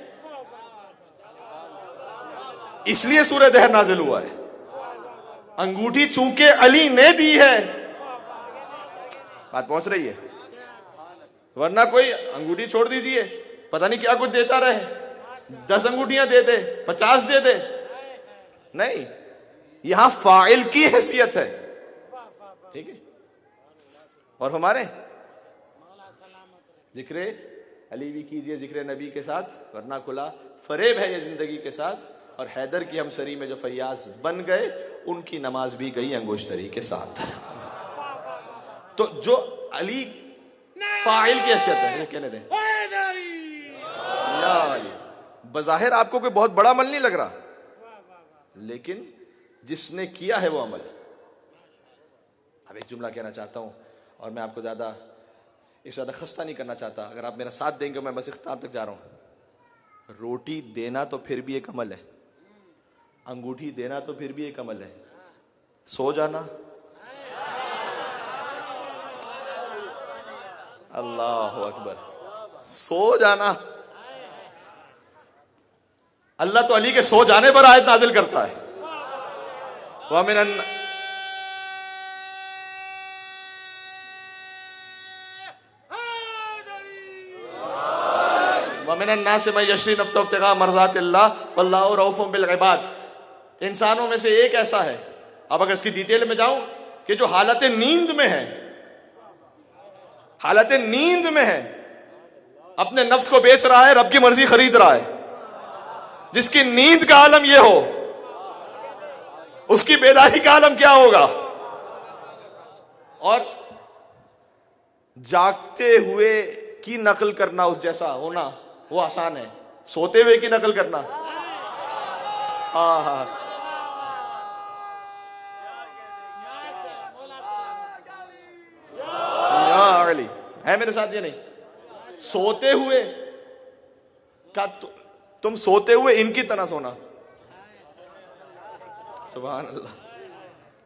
इसलिए सूरह दहर नाजिल हुआ है। अंगूठी चूंकि अली ने दी है, बात पहुंच रही है? वरना कोई अंगूठी छोड़ दीजिए, पता नहीं क्या कुछ देता रहे, 10 अंगूठियां दे दे, 50 दे दे, नहीं, यहां फाइल की हैसियत है। ठीक है, और हमारे जिक्र अली भी कीजिए जिक्र नबी के साथ, वरना खुला फरेब है ये जिंदगी के साथ। और हैदर की हमसरी में जो फैयाज बन गए उनकी नमाज भी गई अंगोश्तरी के साथ। तो जो अली फाइल की हैसियत है, कहने दें, बज़ाहिर आपको कोई बहुत बड़ा अमल नहीं लग रहा, लेकिन जिसने किया है वो अमल। अब एक जुमला कहना चाहता हूं और मैं आपको इससे ज्यादा खस्ता नहीं करना चाहता, अगर आप मेरा साथ देंगे मैं बस इख्तिताम तक जा रहा हूं। रोटी देना तो फिर भी एक अमल है, अंगूठी देना तो फिर भी एक अमल है, सो जाना, अल्लाह अकबर, सो जाना। अल्लाह तो अली के सो जाने पर आयत नाजिल करता है, इंसानों में से एक ऐसा है, अब अगर इसकी डिटेल में जाऊं, कि जो हालत नींद में है, हालत नींद में है, अपने नफ्स को बेच रहा है, रब की मर्जी खरीद रहा है। जिसकी नींद का आलम यह हो, उसकी बेदारी का आलम क्या होगा? और जागते हुए की नकल करना, उस जैसा होना वो आसान है, सोते हुए की नकल करना, हाँ, है मेरे साथ ये नहीं? सोते हुए का तुम सोते हुए इनकी तरह सोना। सुभान अल्लाह।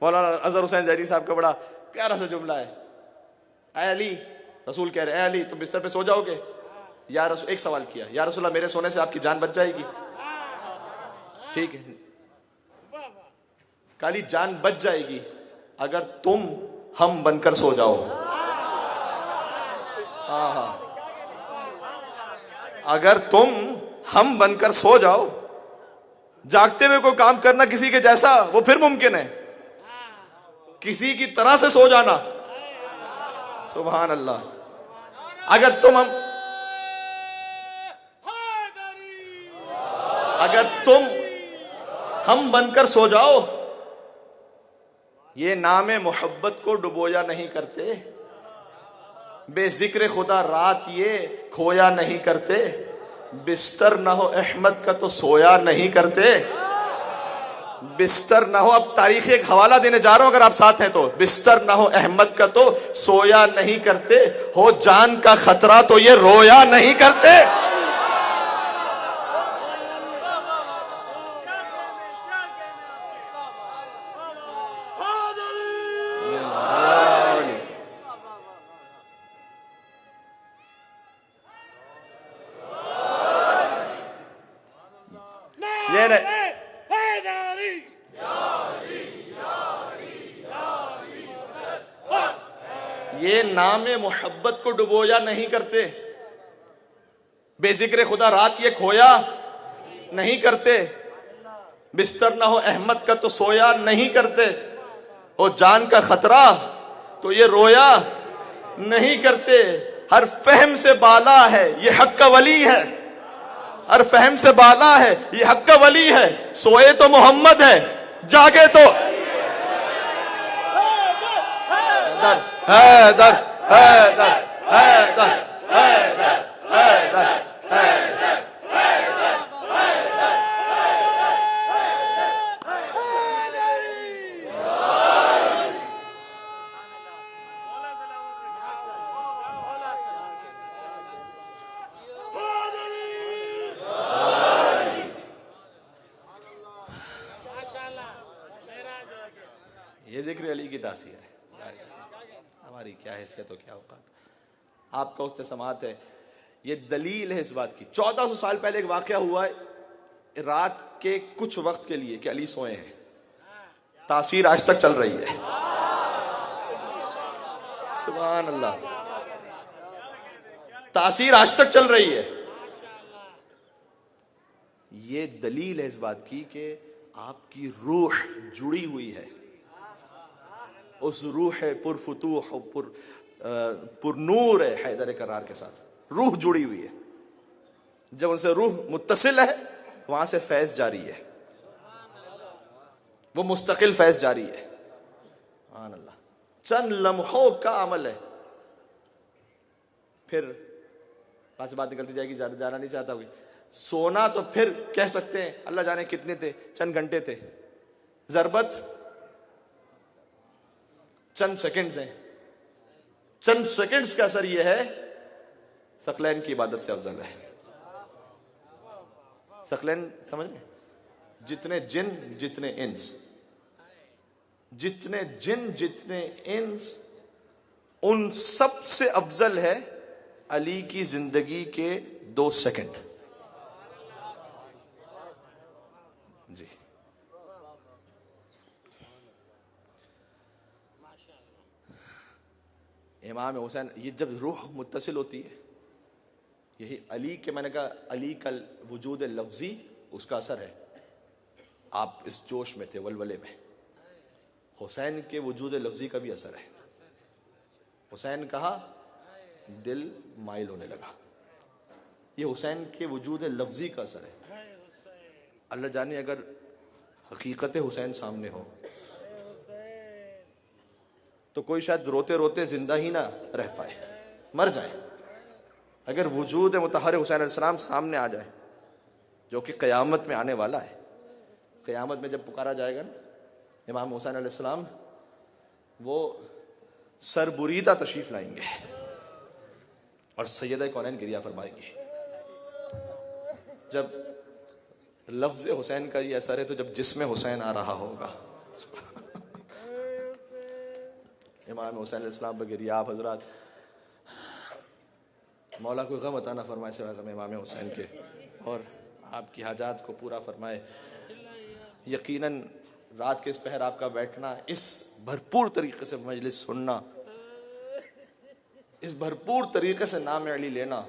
मौलाना अजहर हुसैन ज़हरी साहब का बड़ा प्यारा सा जुमला है। ऐ अली, रसूल कह रहे, ऐ अली तुम बिस्तर पे सो जाओगे? या रसूल, एक सवाल किया, या रसूल मेरे सोने से आपकी जान बच जाएगी? ठीक है, काली जान बच जाएगी अगर तुम हम बनकर सो जाओ। हाँ, अगर तुम हम बनकर सो जाओ, जागते हुए कोई काम करना किसी के जैसा वो फिर मुमकिन है, किसी की तरह से सो जाना, सुभान अल्लाह। अगर तुम हम बनकर सो जाओ, ये नामे मोहब्बत को डुबोया नहीं करते, बेजिक्र खुदा रात ये खोया नहीं करते, बिस्तर न हो अहमद का तो सोया नहीं करते। बिस्तर ना हो, अब तारीख एक हवाला देने जा रहा हूं, अगर आप साथ हैं तो, बिस्तर ना हो अहमद का तो सोया नहीं करते, हो जान का खतरा तो ये रोया नहीं करते। ये नहीं, ये नाम मोहब्बत को डुबोया नहीं करते, बेजिक्र खुदा रात ये खोया नहीं करते, बिस्तर ना हो अहमद का तो सोया नहीं करते, हो जान का खतरा तो ये रोया नहीं करते। हर फहम से बाला है ये हक का वली है, हर फहम से बाला है ये हक का वली है, सोए तो मोहम्मद है, जागे तो हैदर हैदर हैदर हैदर हैदर हैदर। ये जिक्र अली की तासीर है, हमारी क्या हैसियत हो क्या औकात, आपका उससे समात है। ये दलील है इस बात की। 1400 साल पहले एक वाकया हुआ है, रात के कुछ वक्त के लिए कि अली सोए हैं, तासीर आज तक चल रही है। सुभान अल्लाह, तासीर आज तक चल रही है। ये दलील है इस बात की कि आपकी रूह जुड़ी हुई है, उस रूह पुरफुतूह पुरनूर है हैदर करार के साथ, रूह जुड़ी हुई है। जब उनसे रूह मुत्तसिल है वहां से फैज जारी है, वो मुस्तकिल फैज जारी है। सुभान अल्लाह, चंद लम्हों का अमल है। फिर वहां से बात निकलती जाएगी, ज्यादा जाना नहीं चाहता हुई। सोना तो फिर कह सकते हैं अल्लाह जाने कितने थे, चंद घंटे थे, जरबत चंद सेकंड्स हैं। चंद सेकंड्स का असर यह है सकलैन की इबादत से अफजल है। सकलैन समझ में, जितने जिन जितने इंस, जितने जिन जितने इंस, उन सब से अफजल है अली की जिंदगी के 2 सेकंड। जी, इमाम हुसैन, ये जब रूह मुत्तसिल होती है, यही अली के, मैंने कहा अली का वजूद लफ्जी उसका असर है। आप इस जोश में थे, वलवले में, हुसैन के वजूद लफ्जी का भी असर है। हुसैन कहा दिल माइल होने लगा, ये हुसैन के वजूद लफ्जी का असर है। अल्लाह जाने अगर हकीकत हुसैन सामने हो तो कोई शायद रोते रोते जिंदा ही ना रह पाए, मर जाए। अगर वजूद मुतहर हुसैन अलैहिस्सलाम सामने आ जाए, जो कि क़यामत में आने वाला है, क़यामत में जब पुकारा जाएगा ना इमाम हुसैन अलैहिस्सलाम, वो सरबुरीदा तशरीफ लाएंगे और सैयद कौनैन गिरिया फरमाएंगे। जब लफ्ज़ हुसैन का ये असर है तो जब जिस्म हुसैन आ रहा होगा, इमाम हुसैन अलैहिस्सलाम पर गिरिया, आप हजरात मौला को गम अता ना फरमाए सिवा गम इमाम हुसैन के, और आपकी हाजात को पूरा फरमाए। यकीनन रात के इस पहर आपका बैठना, इस भरपूर तरीके से मजलिस सुनना, इस भरपूर तरीके से नाम अली लेना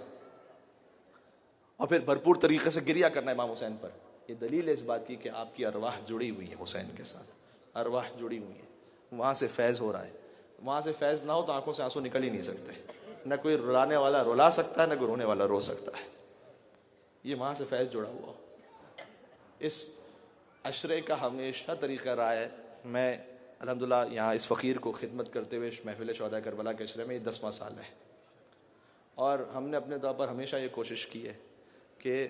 और फिर भरपूर तरीके से गिरिया करना इमाम हुसैन पर, ये दलील है इस बात की कि आपकी अरवाह जुड़ी हुई है हुसैन के साथ, अरवाह जुड़ी हुई है। वहाँ से फैज़ हो रहा है, वहाँ से फैज़ ना हो तो आंखों से आंसू निकल ही नहीं सकते। न कोई रुलाने वाला रुला सकता है, न कोई रोने वाला रो सकता है। ये वहाँ से फैज़ जुड़ा हुआ। इस अशरे का हमेशा तरीक़ा रहा है। मैं अल्हम्दुलिल्लाह यहाँ इस फ़कीर को खिदमत करते हुए महफ़िल शोहदा करबला के अशरे में ये 10वां साल है, और हमने अपने तौर पर हमेशा ये कोशिश की है कि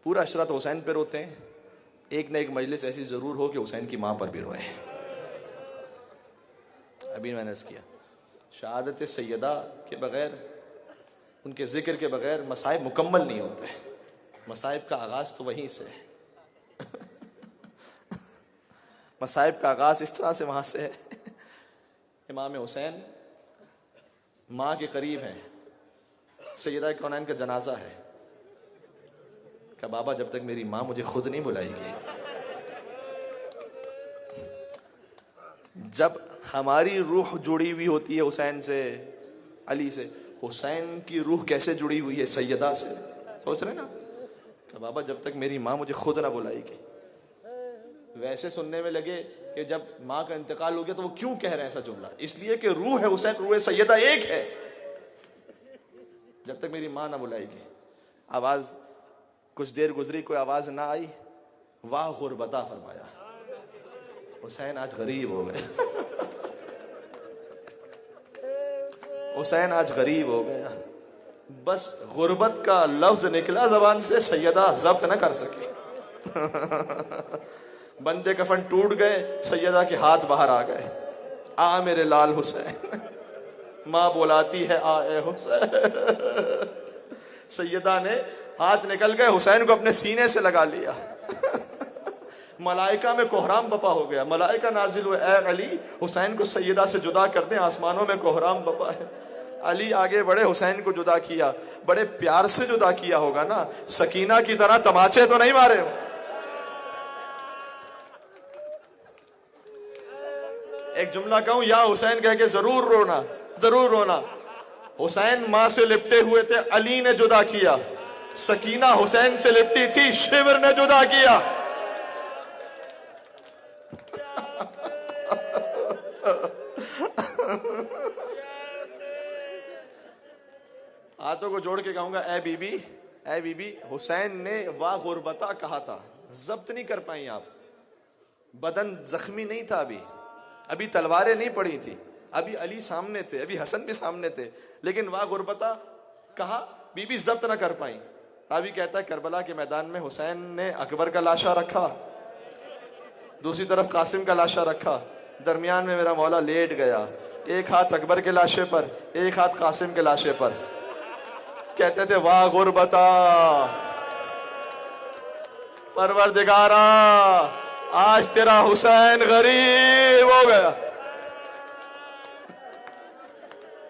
पूरा अशरा तो हुसैन पे रोते हैं, एक न एक मजलिस ऐसी ज़रूर हो कि हुसैन की माँ पर भी रोए। अभी मैंने किया शहादत सैयदा के बग़ैर, उनके ज़िक्र के बग़ैर मसाइब मुकम्मल नहीं होते। मसाइब का आगाज़ तो वहीं से है। मसाइब का आगाज़ इस तरह से वहाँ से है। इमाम हुसैन माँ के करीब हैं, सैयदा कौनैन का जनाजा है। क्या बाबा जब तक मेरी माँ मुझे खुद नहीं बुलाएगी, जब हमारी रूह जुड़ी हुई होती है हुसैन से, अली से, हुसैन की रूह कैसे जुड़ी हुई है सैयदा से, सोच रहे ना? क्या बाबा जब तक मेरी माँ मुझे खुद ना बुलाएगी। वैसे सुनने में लगे कि जब माँ का इंतकाल हो गया तो वो क्यों कह रहे हैं ऐसा जुमला, इसलिए कि रूह है हुसैन, रूह सैयदा एक है। जब तक मेरी माँ ना बुलाएगी। आवाज कुछ देर गुजरी, कोई आवाज ना आई, वाह गुरबता फरमाया, हुसैन आज गरीब हो गए। हुसैन आज गरीब हो गया। बस गुर्बत का लफ्ज निकला जबान से, सैयदा जब्त न कर सके। बंदे कफन टूट गए, सैयदा के हाथ बाहर आ गए। आ मेरे लाल हुसैन, माँ बुलाती है आ ए हुसैन। सैयदा ने हाथ निकल गए, हुसैन को अपने सीने से लगा लिया। मलाइका में कोहराम बपा हो गया। मलाइका नाजिल हुए, ए अली हुसैन को सैयदा से जुदा कर दें, आसमानों में कोहराम बपा है। अली आगे बढ़े, हुसैन को जुदा किया, बड़े प्यार से जुदा किया होगा ना, सकीना की तरह तमाचे तो नहीं मारे हो। एक जुमला कहूं, या हुसैन कह के जरूर रोना, जरूर रोना। हुसैन मां से लिपटे हुए थे, अली ने जुदा किया। सकीना हुसैन से लिपटी थी, शिविर ने जुदा किया। हाथों को जोड़ के कहूंगा, ए बीबी, ए बीबी, हुसैन ने वाह गुरबता कहा था, जब्त नहीं कर पाई आप। बदन जख्मी नहीं था, अभी तलवारें नहीं पड़ी थी, अभी अली सामने थे, अभी हसन भी सामने थे, लेकिन वाह गुरबता कहा, बीबी जब्त ना कर पाई। अभी कहता है करबला के मैदान में हुसैन ने अकबर का लाशा रखा, दूसरी तरफ कासिम का लाशा रखा, दरमियान में मेरा मौला लेट गया, एक हाथ अकबर के लाशे पर, एक हाथ कासिम के लाशे पर। कहते थे वाह गुरबता, परवरदिगारा आज तेरा हुसैन गरीब हो गया,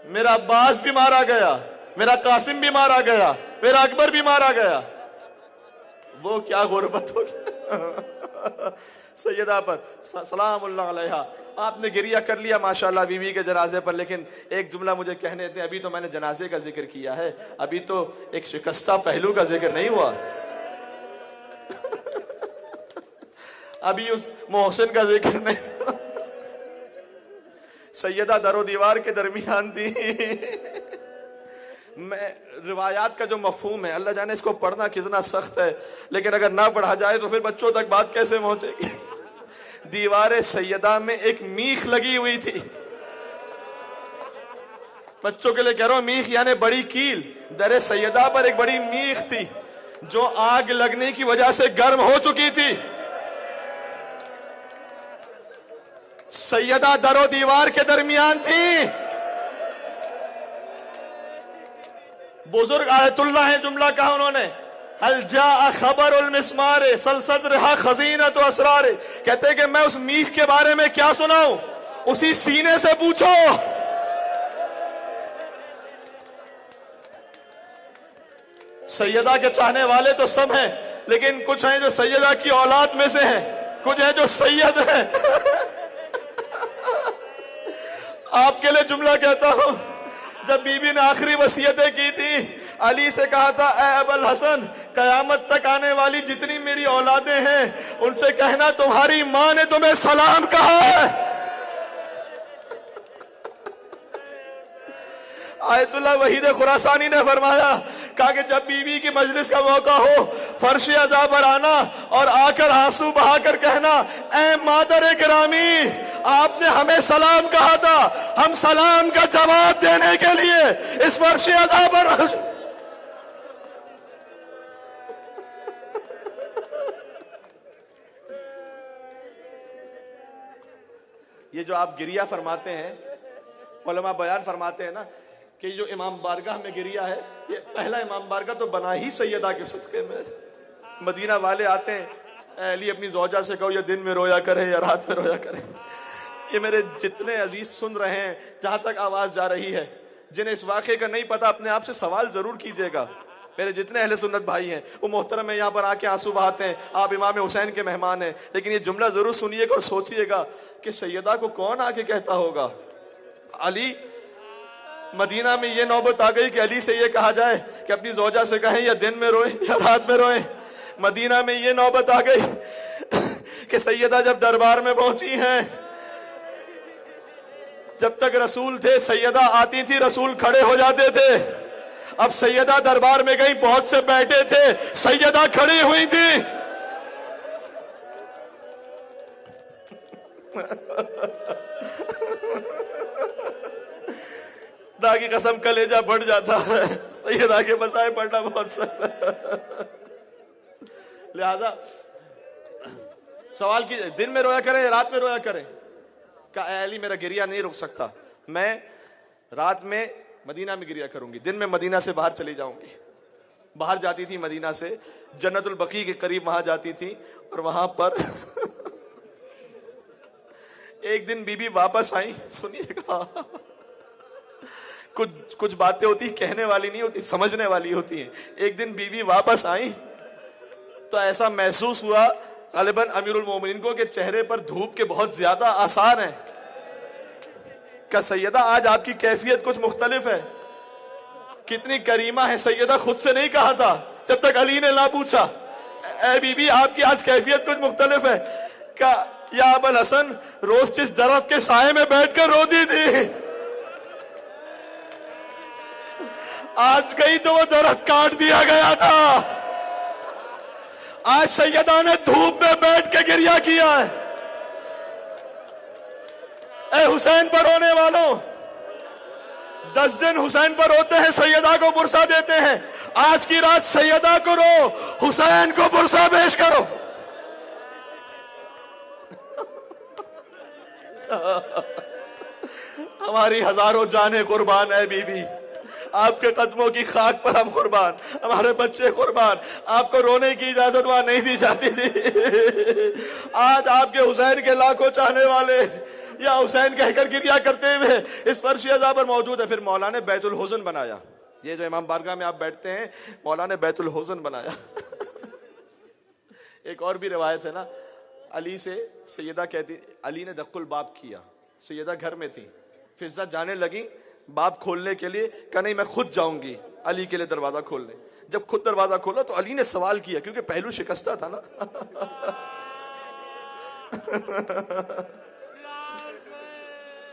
मेरा अब्बास भी मारा गया, मेरा कासिम भी मारा गया, मेरा अकबर भी मारा गया। वो क्या गुरबत होगी। सैयदा पर सलामुल्लाह अलैहा, आपने गिरिया कर लिया माशाल्लाह बीवी के जनाजे पर, लेकिन एक जुमला मुझे कहने दें। अभी तो मैंने जनाजे का जिक्र किया है, अभी तो एक शिकस्ता पहलू का जिक्र नहीं हुआ। अभी उस मोहसिन का जिक्र नहीं। सैयदा दरो दीवार के दरमियान थी। मैं रिवायात का जो मफहूम है, अल्लाह जाने इसको पढ़ना कितना सख्त है, लेकिन अगर ना पढ़ा जाए तो फिर बच्चों तक बात कैसे पहुंचेगी। दीवार सैयदा में एक मीख लगी हुई थी। बच्चों के लिए कह रहा हूं, मीख यानी बड़ी कील। दरे सैयदा पर एक बड़ी मीख थी जो आग लगने की वजह से गर्म हो चुकी थी। सैयदा दरो दीवार के दरमियान थी। बुजुर्ग आयतुल्लाह है, जुमला कहा उन्होंने, हल जा खबरुल मिस्मारे सलसदरहा खजीनत व असरारे। कहते कि मैं उस मीख के बारे में क्या सुनाऊं, उसी सीने से पूछो। सैयदा के चाहने वाले तो सब हैं, लेकिन कुछ हैं जो सैयदा की औलाद में से हैं, कुछ हैं जो सैयद हैं। आपके लिए जुमला कहता हूं, जब बीबी ने आखिरी वसीयतें की थी, अली से कहा था, ए अबुल हसन, कयामत तक आने वाली जितनी मेरी औलादें हैं उनसे कहना तुम्हारी मां ने तुम्हें सलाम कहा है। आयतुल्लाह वहीद खुरासानी ने फरमाया, कहा कि जब बीवी की मजलिस का मौका हो, फर्श अज़ा पर आना और आकर आंसू बहाकर कहना, ए मादर गिरामी, आपने हमें सलाम कहा था, हम सलाम का जवाब देने के लिए इस फर्श अज़ा पर। ये जो आप गिरिया फरमाते हैं, उलमा बयान फरमाते हैं ना कि जो इमाम बारगाह में गिरिया है, ये पहला इमाम बारगाह तो बना ही सैयदा के सदक़े में। मदीना वाले आते हैं, अली अपनी ज़ौजा से कहो ये दिन में रोया करे या रात में रोया करे। ये मेरे जितने अजीज सुन रहे हैं, जहां तक आवाज जा रही है, जिन्हें इस वाक़े का नहीं पता, अपने आप से सवाल जरूर कीजिएगा। मेरे जितने अहले सुन्नत भाई हैं, वो मोहतरम है, यहाँ पर आके आंसू बहाते हैं, आप इमाम हुसैन के मेहमान हैं, लेकिन ये जुमला जरूर सुनिएगा और सोचिएगा कि सैयदा को कौन आके कहता होगा। अली, मदीना में ये नौबत आ गई कि अली से ये कहा जाए कि अपनी ज़ौजा से कहें या दिन में रोए या रात में रोए। मदीना में ये नौबत आ गई कि सैयदा जब दरबार में पहुंची हैं, जब तक रसूल थे सैयदा आती थी, रसूल खड़े हो जाते थे। अब सैयदा दरबार में गई, बहुत से बैठे थे, सैयदा खड़ी हुई थी। खुदा की कसम कलेजा बढ़ जाता है, सैयदा के बसाए पढ़ना बहुत सख्त है। लिहाजा सवाल की, दिन में रोया करें रात में रोया करें। का अली मेरा गिरिया नहीं रुक सकता, मैं रात में मदीना में गिरिया करूंगी, दिन में मदीना से बाहर चली जाऊंगी। बाहर जाती थी मदीना से, जन्नतुल बकी के करीब वहां जाती थी, और वहां पर एक दिन बीबी वापस आई। सुनिएगा, कुछ बातें होती कहने वाली नहीं होती, समझने वाली होती हैं। एक दिन बीबी वापस आई तो ऐसा महसूस हुआ गालिबन अमीरुल मोमिनीन को कि चेहरे पर धूप के बहुत ज्यादा आसार हैं। क्या सैयदा आज आपकी कैफियत कुछ मुख्तलिफ है? कितनी करीमा है सैयदा, खुद से नहीं कहा था जब तक अली ने ना पूछा, ए बीबी आपकी आज कैफियत कुछ मुख्तलिफ है। क्या या अबुल हसन रोज जिस दरख्त के साये में बैठकर रोती थी, आज गई तो वो दरख्त काट दिया गया था। आज सैयदा ने धूप में बैठ के गिरिया किया है। ए हुसैन पर रोने वालों, 10 दिन हुसैन पर रोते हैं, सैयदा को पुरसा देते हैं। आज की रात सैयदा को रो, हुसैन को पुरसा पेश करो। हमारी हजारों जाने कुर्बान है बीबी, आपके कदमों की खाक पर हम कुर्बान, हमारे बच्चे कुर्बान। आपको रोने की इजाजत वहां नहीं दी जाती थी। आज आपके हुसैन के लाखों चाहने वाले या हुसैन कहकर गिरिया करते हुए इस फर्श अज़ा पर मौजूद है। फिर मौला ने बैतुल हुज़न बनाया। ये जो इमाम बारगाह में आप बैठते हैं, मौला ने बैतुल हुज़न बनाया। एक और भी रिवायत है ना, अली से सैयदा कहती, अली ने दक्कुल बाब किया, सैयदा घर में थी, फिज़ा जाने लगी बाप खोलने के लिए, कहा नहीं मैं खुद जाऊंगी अली के लिए दरवाजा खोलने। जब खुद दरवाजा खोला तो अली ने सवाल किया, क्योंकि पहलू शिकस्ता था ना।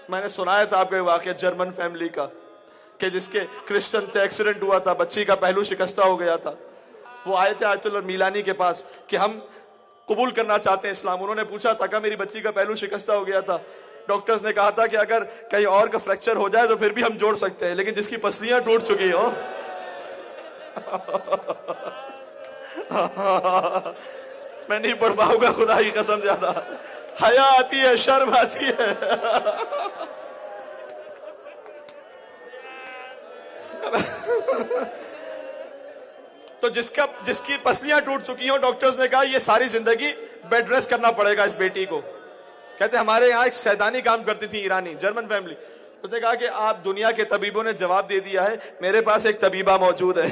मैंने सुनाया था आपको वाकया जर्मन फैमिली का, कि जिसके क्रिश्चियन थे, एक्सीडेंट हुआ था, बच्ची का पहलू शिकस्ता हो गया था। वो आए थे आयतुल्लाह मिलानी के पास कि हम कबूल करना चाहते हैं इस्लाम। उन्होंने पूछा था कि मेरी बच्ची का पहलू शिकस्ता हो गया था। डॉक्टर्स ने कहा था कि अगर कहीं और का फ्रैक्चर हो जाए तो फिर भी हम जोड़ सकते हैं, लेकिन जिसकी पसलियां टूट चुकी हो। मैं नहीं पढ़ पाऊंगा खुदा की कसम, ज्यादा हया आती है, शर्म आती है। तो जिसकी पसलियां टूट चुकी हो, डॉक्टर्स ने कहा ये सारी जिंदगी बेड रेस्ट करना पड़ेगा इस बेटी को। कहते हमारे यहाँ एक सैदानी काम करती थी, ईरानी जर्मन फैमिली। उसने कहा कि आप दुनिया के तबीबों ने जवाब दे दिया है, मेरे पास एक तबीबा मौजूद है।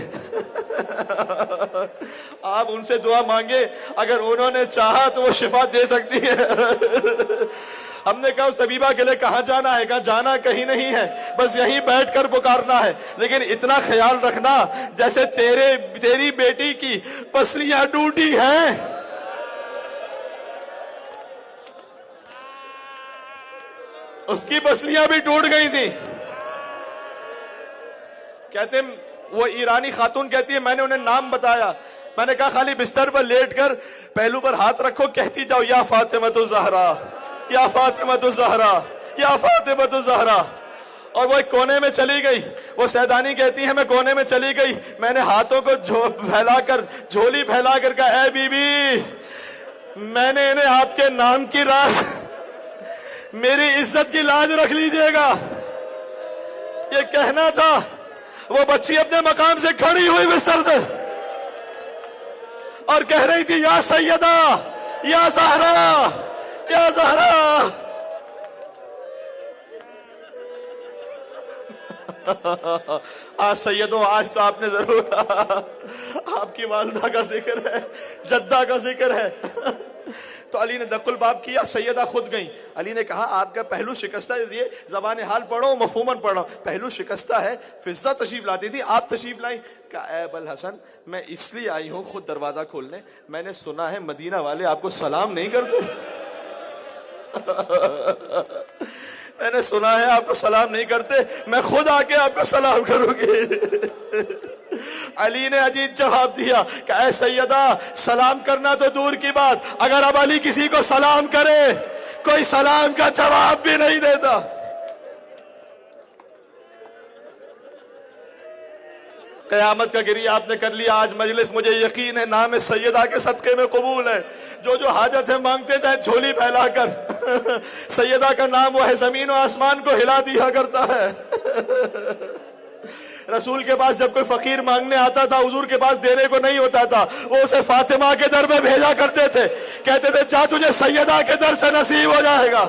आप उनसे दुआ मांगे, अगर उन्होंने चाहा तो वो शिफा दे सकती है। हमने कहा उस तबीबा के लिए कहाँ जाना है? कहा जाना कहीं नहीं है, बस यहीं बैठकर पुकारना है, लेकिन इतना ख्याल रखना जैसे तेरी बेटी की पसलियां टूटी हैं, उसकी पसलियां भी टूट गई थी। कहते वो ईरानी खातून कहती है, मैंने उन्हें नाम बताया, मैंने कहा खाली बिस्तर पर लेटकर पहलू पर हाथ रखो, कहती जाओ या फातिमा ज़हरा, या फातिमा ज़हरा, या फातिमा ज़हरा। और वो एक कोने में चली गई। वो सैदानी कहती है मैं कोने में चली गई, मैंने हाथों को फैलाकर, झोली फैलाकर कहा, ऐ बीबी, मैंने इन्हें आपके नाम की राह मेरी इज्जत की लाज रख लीजिएगा। ये कहना था। वो बच्ची अपने मकाम से खड़ी हुई बिस्तर से और कह रही थी, या सैयदा, या ज़हरा, या ज़हरा। आज सैयदों, आज तो आपने जरूर आपकी वालिदा का जिक्र है, जद्दा का जिक्र है। तो अली ने दक्कुल बाब किया, सैयदा खुद गई। अली ने कहा, आपका पहलू शिकस्ता है, ये ज़बान हाल पढ़ो, मफहूमन पढ़ो। पहलू शिकस्ता है, फिज़्ज़ा तशरीफ लाती थी, आप तशरीफ लाई। कहा, ऐ अबुल हसन, मैं इसलिए आई हूँ खुद दरवाज़ा खोलने, मैंने सुना है मदीना वाले आपको सलाम नहीं करते। मैंने सुना है आपको सलाम नहीं करते, मैं खुद आके आपको सलाम करूंगी। अली ने अजीब जवाब दिया कि ऐ सैयदा, सलाम करना तो दूर की बात, अगर अब अली किसी को सलाम करे, कोई सलाम का जवाब भी नहीं देता। क़यामत का गिरिया आपने कर लिया। आज मजलिस, मुझे यकीन है, नाम सैयदा के सदक़े में कबूल है। जो जो हाजत है मांगते जाए झोली फैलाकर। सैयदा का नाम वो है, जमीन और आसमान को हिला दिया करता है। रसूल के पास जब कोई फकीर मांगने आता था, हुजूर के पास देने को नहीं होता था, वो उसे फातिमा के दर में भेजा करते थे। कहते थे, जा तुझे सैयदा के दर से नसीब हो जाएगा।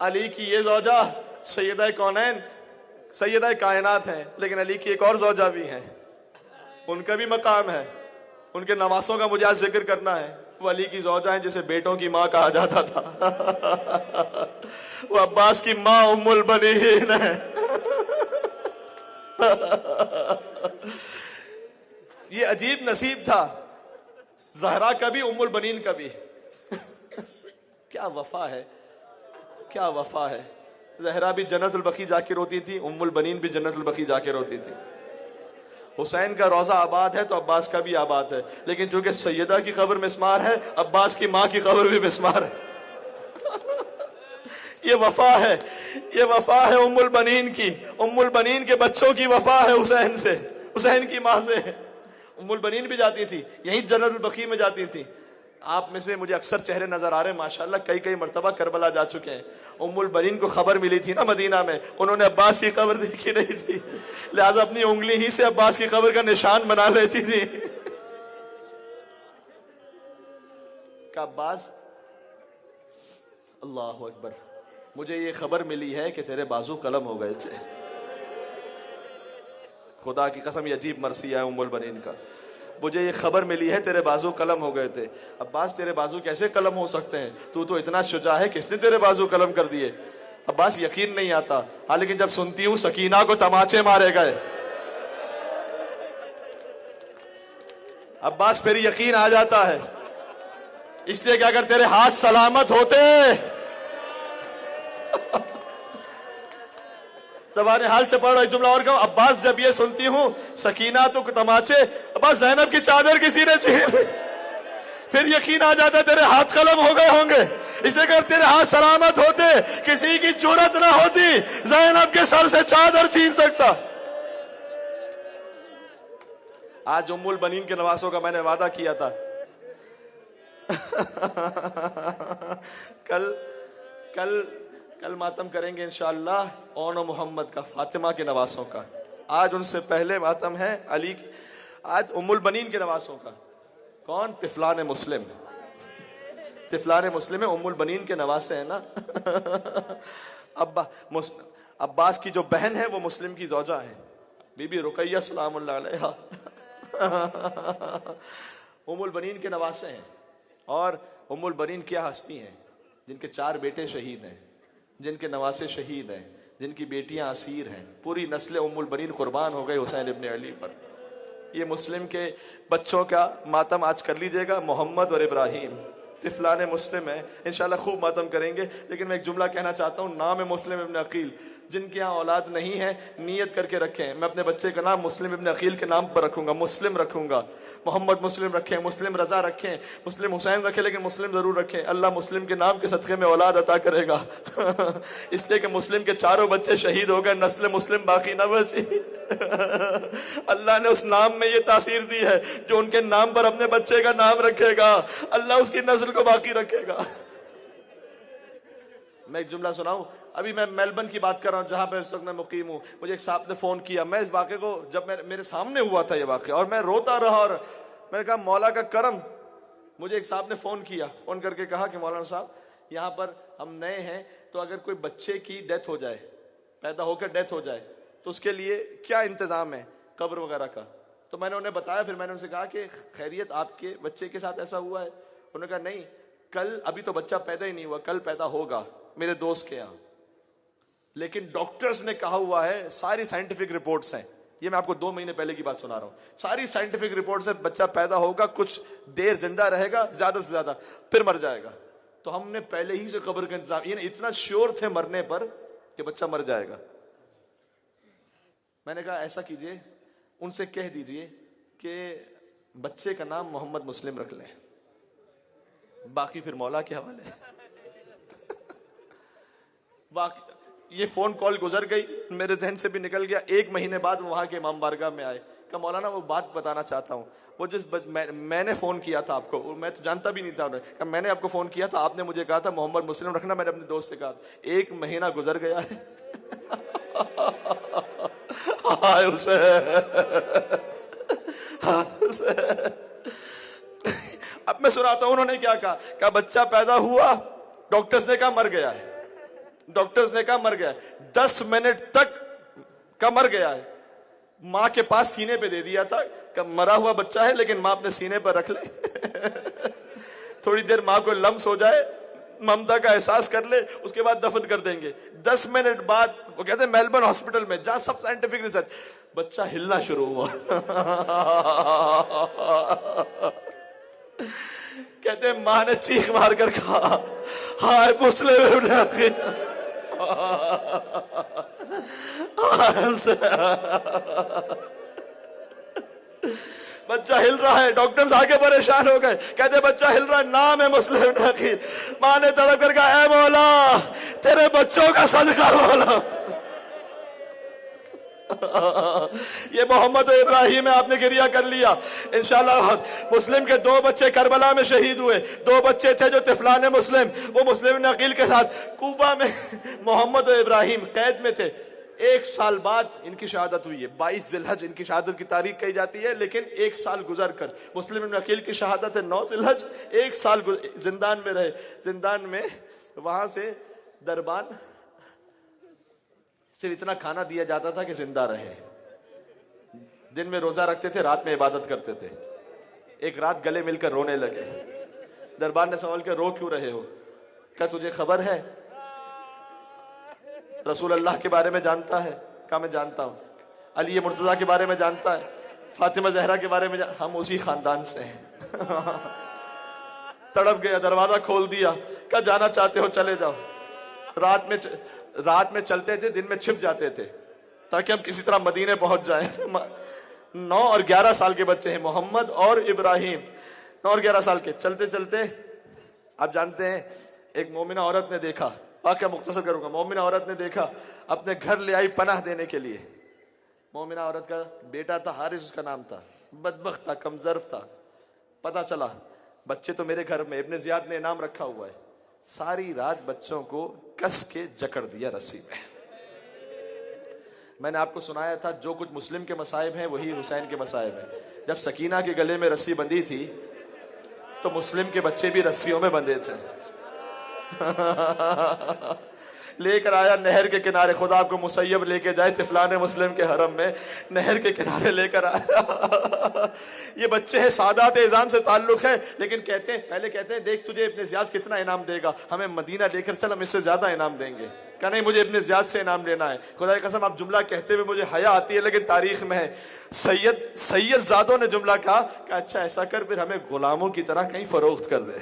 अली की ये ज़ौजा सैयदा कौनैन, सैयदा कायनात है, लेकिन अली की एक और ज़ौजा भी है, उनका भी मकाम है। उनके नवासों का मुझे आज जिक्र करना है। वो अली की ज़ौजा है जिसे बेटों की माँ कहा जाता था। वो अब्बास की माँ उम्मुल बनीन है। ये अजीब नसीब था, ज़हरा का भी, उम्मुल बनीन का भी। क्या वफा है, क्या वफा है। ज़हरा भी जन्नतुल बकी जाके रोती थी, उम्मुल बनीन भी जन्नतुल बकी जाके रोती थी। हुसैन का रोजा आबाद है तो अब्बास का भी आबाद है, लेकिन चूंकि सैयदा की कब्र मिस्मार है, अब्बास की माँ की कब्र भी मिस्मार है। ये वफा है, ये वफा है उम्मुल बनीन की। उम्मुल बनीन के बच्चों की वफा है हुसैन से, हुसैन की माँ से। उम्मुल बनीन भी जाती थी, यही जन्नतुल बकी में जाती थी। आप में से मुझे अक्सर चेहरे नजर आ रहे हैं माशाल्लाह, कई कई मरतबा करबला जा चुके हैं। उम्मुल बनीन को खबर मिली थी ना मदीना में, उन्होंने अब्बास की कब्र देखी नहीं थी, लिहाजा अपनी उंगली ही से अब्बास की कब्र का निशान बना लेती थी। का अब्बास, अल्लाह अकबर, मुझे ये खबर मिली है कि तेरे बाजू कलम हो गए थे। खुदा की कसम, ये अजीब मर्सी है उम्मुल बनीन का। मुझे ये खबर मिली है तेरे बाजू कलम हो गए थे। अब्बास, तेरे बाजू कैसे कलम हो सकते हैं? तू तो इतना शुजा है, किसने तेरे बाजू कलम कर दिए? अब्बास, यकीन नहीं आता, हाँ, लेकिन जब सुनती हूँ सकीना को तमाचे मारे गए, अब्बास फिर यकीन आ जाता है। इसलिए कि अगर तेरे हाथ सलामत होते, ज़बान हाल से पढ़ो। एक जुमला और कहूं, अब्बास, जब ये सुनती हूँ सकीना तो तमाचे, अब्बास ज़ैनब की चादर किसी ने छीन, फिर यकीन आ जाता तेरे हाथ कलम हो गए होंगे। इसलिए अगर तेरे हाथ सलामत होते, किसी की जुर्रत ना होती ज़ैनब के सर से चादर छीन सकता। आज उम्मुल बनीन के नवासों का मैंने वादा किया था। कल मातम करेंगे इंशाअल्लाह ओन मोहम्मद का, फातिमा के नवासों का। आज उनसे पहले मातम है अली, आज उम्मुल बनीन के नवासों का। कौन? तिफलान मुस्लिम। तिफलान मुस्लिम है, उम्मुल बनीन के नवासे हैं ना। अब्बास की जो बहन है वो मुस्लिम की ज़ौजा है, बीबी रुकैया सलामुल्लाह अलैहा। उम्मुल बनीन के नवासे हैं। और उम्मुल बनीन क्या हस्ती हैं, जिनके 4 बेटे शहीद हैं, जिनके नवासे शहीद हैं, जिनकी बेटियां असीर हैं। पूरी नस्ल उम्मुल बनीन कुर्बान हो गए हुसैन इब्ने अली पर। ये मुस्लिम के बच्चों का मातम आज कर लीजिएगा, मोहम्मद और इब्राहिम। तिफलान मुस्लिम है, इंशाल्लाह खूब मातम करेंगे। लेकिन मैं एक जुमला कहना चाहता हूँ, नाम है मुस्लिम इब्ने अकील। जिनके यहाँ औलाद नहीं है नीयत करके रखें, मैं अपने बच्चे का नाम मुस्लिम इब्न अकील के नाम पर रखूंगा, मुस्लिम रखूंगा। मोहम्मद मुस्लिम रखें, मुस्लिम रजा रखें, मुस्लिम हुसैन रखें, लेकिन मुस्लिम जरूर रखें। अल्लाह मुस्लिम के नाम के सदक़े में औलाद अता करेगा। इसलिए कि मुस्लिम के चारों बच्चे शहीद हो गए, नस्ल मुस्लिम बाकी न बची। अल्लाह ने उस नाम में ये तासीर दी है, जो उनके नाम पर अपने बच्चे का नाम रखेगा अल्लाह उसकी नस्ल को बाकी रखेगा। मैं एक जुमला सुनाऊं, अभी मैं मेलबर्न की बात कर रहा हूं जहां पर इस वक्त मैं मुकीम हूं। मुझे एक साहब ने फोन किया, मैं इस वाक़े को जब मेरे सामने हुआ था ये वाक़या, और मैं रोता रहा, और मैंने कहा मौला का करम। मुझे एक साहब ने फोन किया, फोन करके कहा कि मौलाना साहब यहाँ पर हम नए हैं, तो अगर कोई बच्चे की डेथ हो जाए, पैदा होकर डेथ हो जाए, तो उसके लिए क्या इंतजाम है कब्र वगैरह का। तो मैंने उन्हें बताया, फिर मैंने उनसे कहा कि खैरियत आपके बच्चे के साथ ऐसा हुआ है? उन्होंने कहा नहीं, कल अभी तो बच्चा पैदा ही नहीं हुआ, कल पैदा होगा मेरे दोस्त के यहाँ, लेकिन डॉक्टर्स ने कहा हुआ है, सारी साइंटिफिक रिपोर्ट्स हैं, ये मैं आपको 2 महीने पहले की बात सुना रहा हूं, सारी साइंटिफिक रिपोर्ट्स है, बच्चा पैदा होगा, कुछ देर जिंदा रहेगा, ज्यादा से ज्यादा फिर मर जाएगा। तो हमने पहले ही से कब्र का इंतजाम, ये इतना श्योर थे मरने पर कि बच्चा मर जाएगा। मैंने कहा ऐसा कीजिए, उनसे कह दीजिए कि बच्चे का नाम मोहम्मद मुस्लिम रख लें, बाकी फिर मौला के हवाले। बाकी ये फोन कॉल गुजर गई, मेरे जहन से भी निकल गया। 1 महीने बाद वहां के इमाम बारगाह में आए, कहा मौलाना वो बात बताना चाहता हूँ, वो जिस मैंने फोन किया था आपको, मैं तो जानता भी नहीं था, उन्हें मैंने आपको फोन किया था, आपने मुझे कहा था मोहम्मद मुस्लिम रखना, मैंने अपने दोस्त से कहा। 1 महीना गुजर गया है। हाय उसे, अब मैं सुनाता हूं उन्होंने क्या कहा बच्चा पैदा हुआ, डॉक्टर्स ने कहा मर गया है, डॉक्टर्स ने कहा मर गया है, 10 मिनट तक का मर गया है। माँ के पास सीने पे दे दिया था कि मरा हुआ बच्चा है, लेकिन माँ अपने सीने पर रख ले। थोड़ी देर माँ को लम्स हो जाए, ममता का एहसास कर ले, उसके बाद दफन कर देंगे। 10 मिनट बाद, वो कहते हैं मेलबर्न हॉस्पिटल में जहां सब साइंटिफिक रिसर्च, बच्चा हिलना शुरू हुआ। कहते हैं माँ ने चीख मार कर कहा हाय मुस्लिम। बच्चा हिल रहा है, डॉक्टर्स आके परेशान हो गए, कहते बच्चा हिल रहा है, नाम है मुस्लिम नकील। माँ ने तड़प कर कहा, ऐ मौला तेरे बच्चों का सदका मौला। ये मोहम्मद और इब्राहिम है, आपने गिरिया कर लिया। इंशाल्लाह मुस्लिम के 2 बच्चे करबला में शहीद हुए, 2 बच्चे थे जो तिफलान मुस्लिम, वो मुस्लिम नकील के साथ कूफा में मोहम्मद और इब्राहिम कैद में थे। 1 साल बाद इनकी शहादत हुई है, 22 जिलहज इनकी शहादत की तारीख कही जाती है, लेकिन 1 साल गुजर कर मुस्लिम नकील की शहादत है 9 जिलहज। 1 साल जिंदान में रहे, जिंदान में वहां से दरबान सिर्फ इतना खाना दिया जाता था कि जिंदा रहे। दिन में रोजा रखते थे, रात में इबादत करते थे। एक रात गले मिलकर रोने लगे। दरबार ने सवाल किया, रो क्यों रहे हो? क्या तुझे खबर है रसूल अल्लाह के बारे में जानता है? कहा मैं जानता हूं। अली मुर्तजा के बारे में जानता है? फातिमा जहरा के बारे में हम उसी खानदान से हैं। तड़प गया, दरवाजा खोल दिया, क्या जाना चाहते हो चले जाओ। रात में चलते थे, दिन में छिप जाते थे ताकि हम किसी तरह मदीने पहुंच जाए। 9 और 11 साल के बच्चे हैं मोहम्मद और इब्राहिम, 9 और 11 साल के। चलते चलते आप जानते हैं एक मोमिना औरत ने देखा, वाक़या मुख्तसर करूंगा। मोमिना औरत ने देखा, अपने घर ले आई पनाह देने के लिए। मोमिना औरत का बेटा था, हारिस उसका नाम था, बदबख्त था, कमजर्फ था। पता चला बच्चे तो मेरे घर में, इब्ने जियाद ने इनाम रखा हुआ है। सारी रात बच्चों को कस के जकड़ दिया रस्सी में। मैंने आपको सुनाया था जो कुछ मुस्लिम के मसाइब हैं वही हुसैन के मसाइब हैं। जब सकीना के गले में रस्सी बंधी थी तो मुस्लिम के बच्चे भी रस्सियों में बंधे थे। लेकर आया नहर के किनारे, खुदा आपको मुसैयब लेके जाए तिफलान मुस्लिम के हरम में, नहर के किनारे लेकर आया। ये बच्चे हैं, सादात इज़ाम से ताल्लुक है, लेकिन कहते हैं, पहले कहते हैं देख तुझे इब्ने ज़ियाद कितना इनाम देगा, हमें मदीना लेकर चल, हम इससे ज्यादा इनाम देंगे। क्या नहीं, मुझे इब्ने ज़ियाद से इनाम लेना है। खुदा की कसम आप जुमला कहते हुए मुझे हया आती है, लेकिन तारीख में है सैयद ज़ादों ने जुमला कहा कि अच्छा ऐसा कर, फिर हमें गुलामों की तरह कहीं फरोख्त कर दे।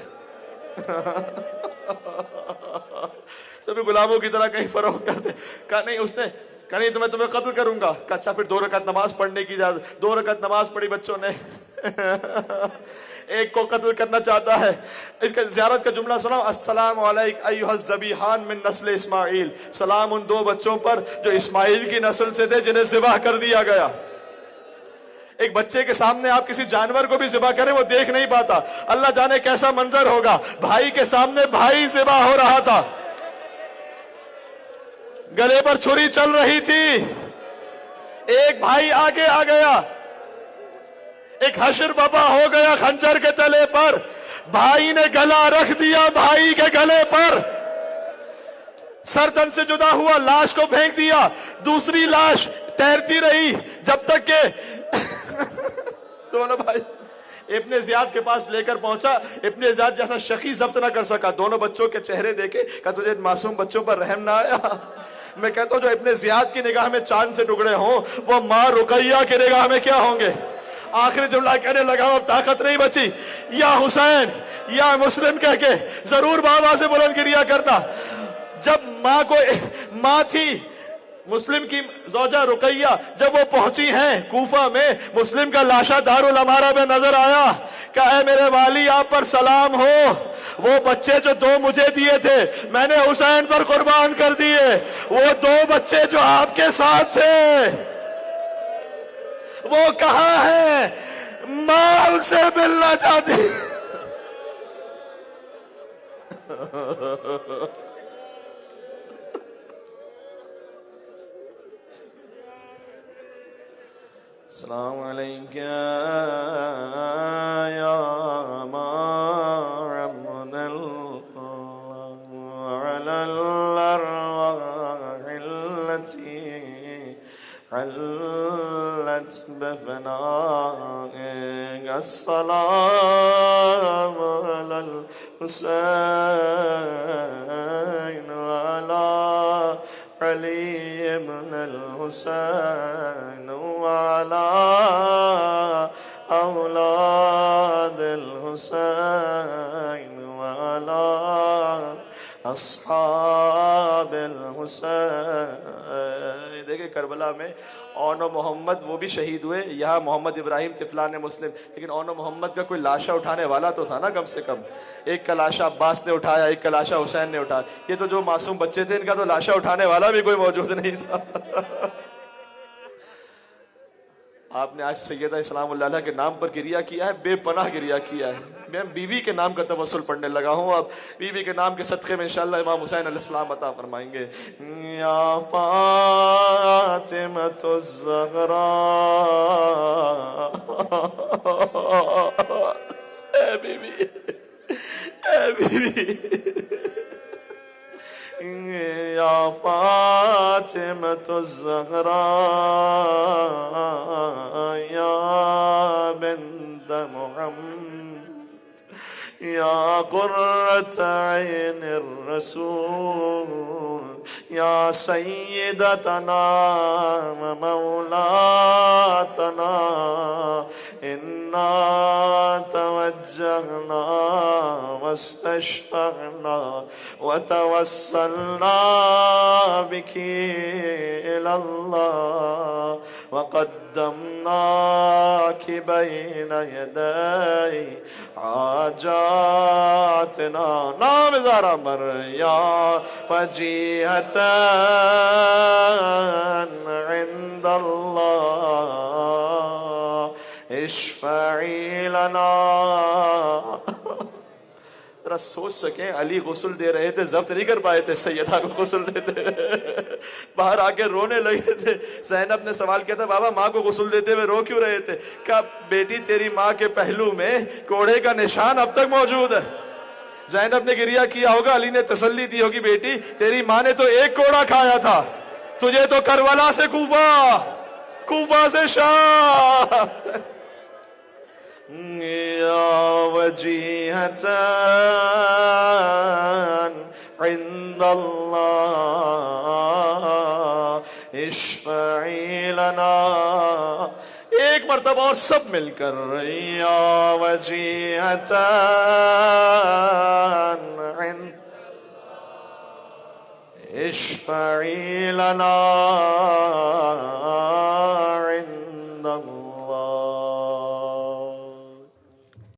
तो भी गुलामों की तरह कहीं फरोख्त करते। कहा नहीं, उसने कहा नहीं तो मैं तुम्हें कत्ल करूंगा। कहा अच्छा फिर 2 रकात नमाज पढ़ने की इजाजत। 2 रकात नमाज पढ़ी बच्चों ने। एक को कत्ल करना चाहता है। इसका ज़ियारत का जुमला सुनाओ, अस्सलामु अलैक अय्युहज़ ज़बीहान मिन नस्ल इस्माइल। सलाम उन 2 बच्चों पर जो इस्माइल की नस्ल से थे, जिन्हें ज़िबा कर दिया गया। एक बच्चे के सामने आप किसी जानवर को भी ज़िबा करें, वो देख नहीं पाता। अल्लाह जाने कैसा मंजर होगा, भाई के सामने भाई ज़िबा हो रहा था, गले पर छुरी चल रही थी, एक भाई आगे आ गया, एक हशर बाबा हो गया खंजर के तले पर। भाई ने गला रख दिया भाई के गले पर, सर तन से जुदा हुआ, लाश को फेंक दिया। दूसरी लाश तैरती रही जब तक के दोनों भाई इब्ने ज़ियाद के पास लेकर पहुंचा। इब्ने ज़ियाद जैसा शकी जब्त ना कर सका। दोनों बच्चों के चेहरे देखे, कहा तुझे मासूम बच्चों पर रहम ना आया? मैं कहता हूं जो इब्ने ज़ियाद की निगाह में चांद से टुकड़े हों, वो मां रुकैया की निगाह में क्या होंगे? आखिरी जुमला कहने लगा, अब ताकत नहीं बची, या हुसैन या मुस्लिम कह के जरूर बाबा से बुलंद गिरिया करना। जब मां थी मुस्लिम की ज़ौजा रुकैया, जब वो पहुंची हैं कूफा में, मुस्लिम का लाशा दारुल अमारा में नजर आया। कहा मेरे वाली आप पर सलाम हो, वो बच्चे जो 2 मुझे दिए थे मैंने हुसैन पर कुर्बान कर दिए। वो 2 बच्चे जो आपके साथ थे वो कहां है? मां उनसे मिलना चाहती। अस्सलामु अलैका या मअमदल अलल अर्वाहिल्लती हल्लत बफनाइक। अस्सलामु अलल हुसैन अला अली इब्नुल हुसैन वाला औलादिल हुसैन वाला अस्हाबिल हुसैन। देखिए करबला में औनो मोहम्मद वो भी शहीद हुए, यहाँ मोहम्मद इब्राहिम तिफलान मुस्लिम, लेकिन औनो मोहम्मद का कोई लाशा उठाने वाला तो था ना कम से कम। एक का लाशा अब्बास ने उठाया, एक का लाशा हुसैन ने उठाया। ये तो जो मासूम बच्चे थे इनका तो लाशा उठाने वाला भी कोई मौजूद नहीं था। आपने आज सैयदा इस्लामुल्लाह के नाम पर गिरिया किया है, बेपनाह गिरिया किया है। मैं बीवी के नाम का तवस्सुल पढ़ने लगा हूँ। अब बीवी के नाम के सदक़े में इंशाअल्लाह इमाम हुसैन अलैहिस्सलाम अता फरमाएंगे। या फातिमतुज़ ज़हरा, ए बीवी, ए बीवी, या फातिमतुज़ ज़हरा या बिन्त मुहम्मद या क़ुर्रत ऐनिर रसूल या सय्यदतना व मौलातना इन्ना तवज्जहना वस्तशफ़अना व तवस्सलना बिकी इलल्लाह व क़द्दमनाकि बैन यदै हाजातना। नाम ज़ारा मरिया वजीहतन इंदल्लाह इश्फ़ई लना। जरा सोच सके, अली गुस्ल दे रहे थे, जब्त नहीं कर पाए थे, सैयदा को गुस्ल देते, बाहर आके रोने लगे थे। ज़ैनब ने सवाल किया था, बाबा माँ को गुस्ल देते हुए रो क्यों रहे थे? कहा बेटी तेरी माँ के पहलू में कोड़े का निशान अब तक मौजूद है। ज़ैनब ने गिरिया किया होगा, अली ने तसल्ली दी होगी, बेटी तेरी माँ ने तो एक कोड़ा खाया था, तुझे तो करबला से कूफा, कूफा से शाम। या वजीहतन इंदल्लाह इश्फ़ई लना। एक मर्तबा और सब मिलकर, या वजीहतन इश्फ़ई लना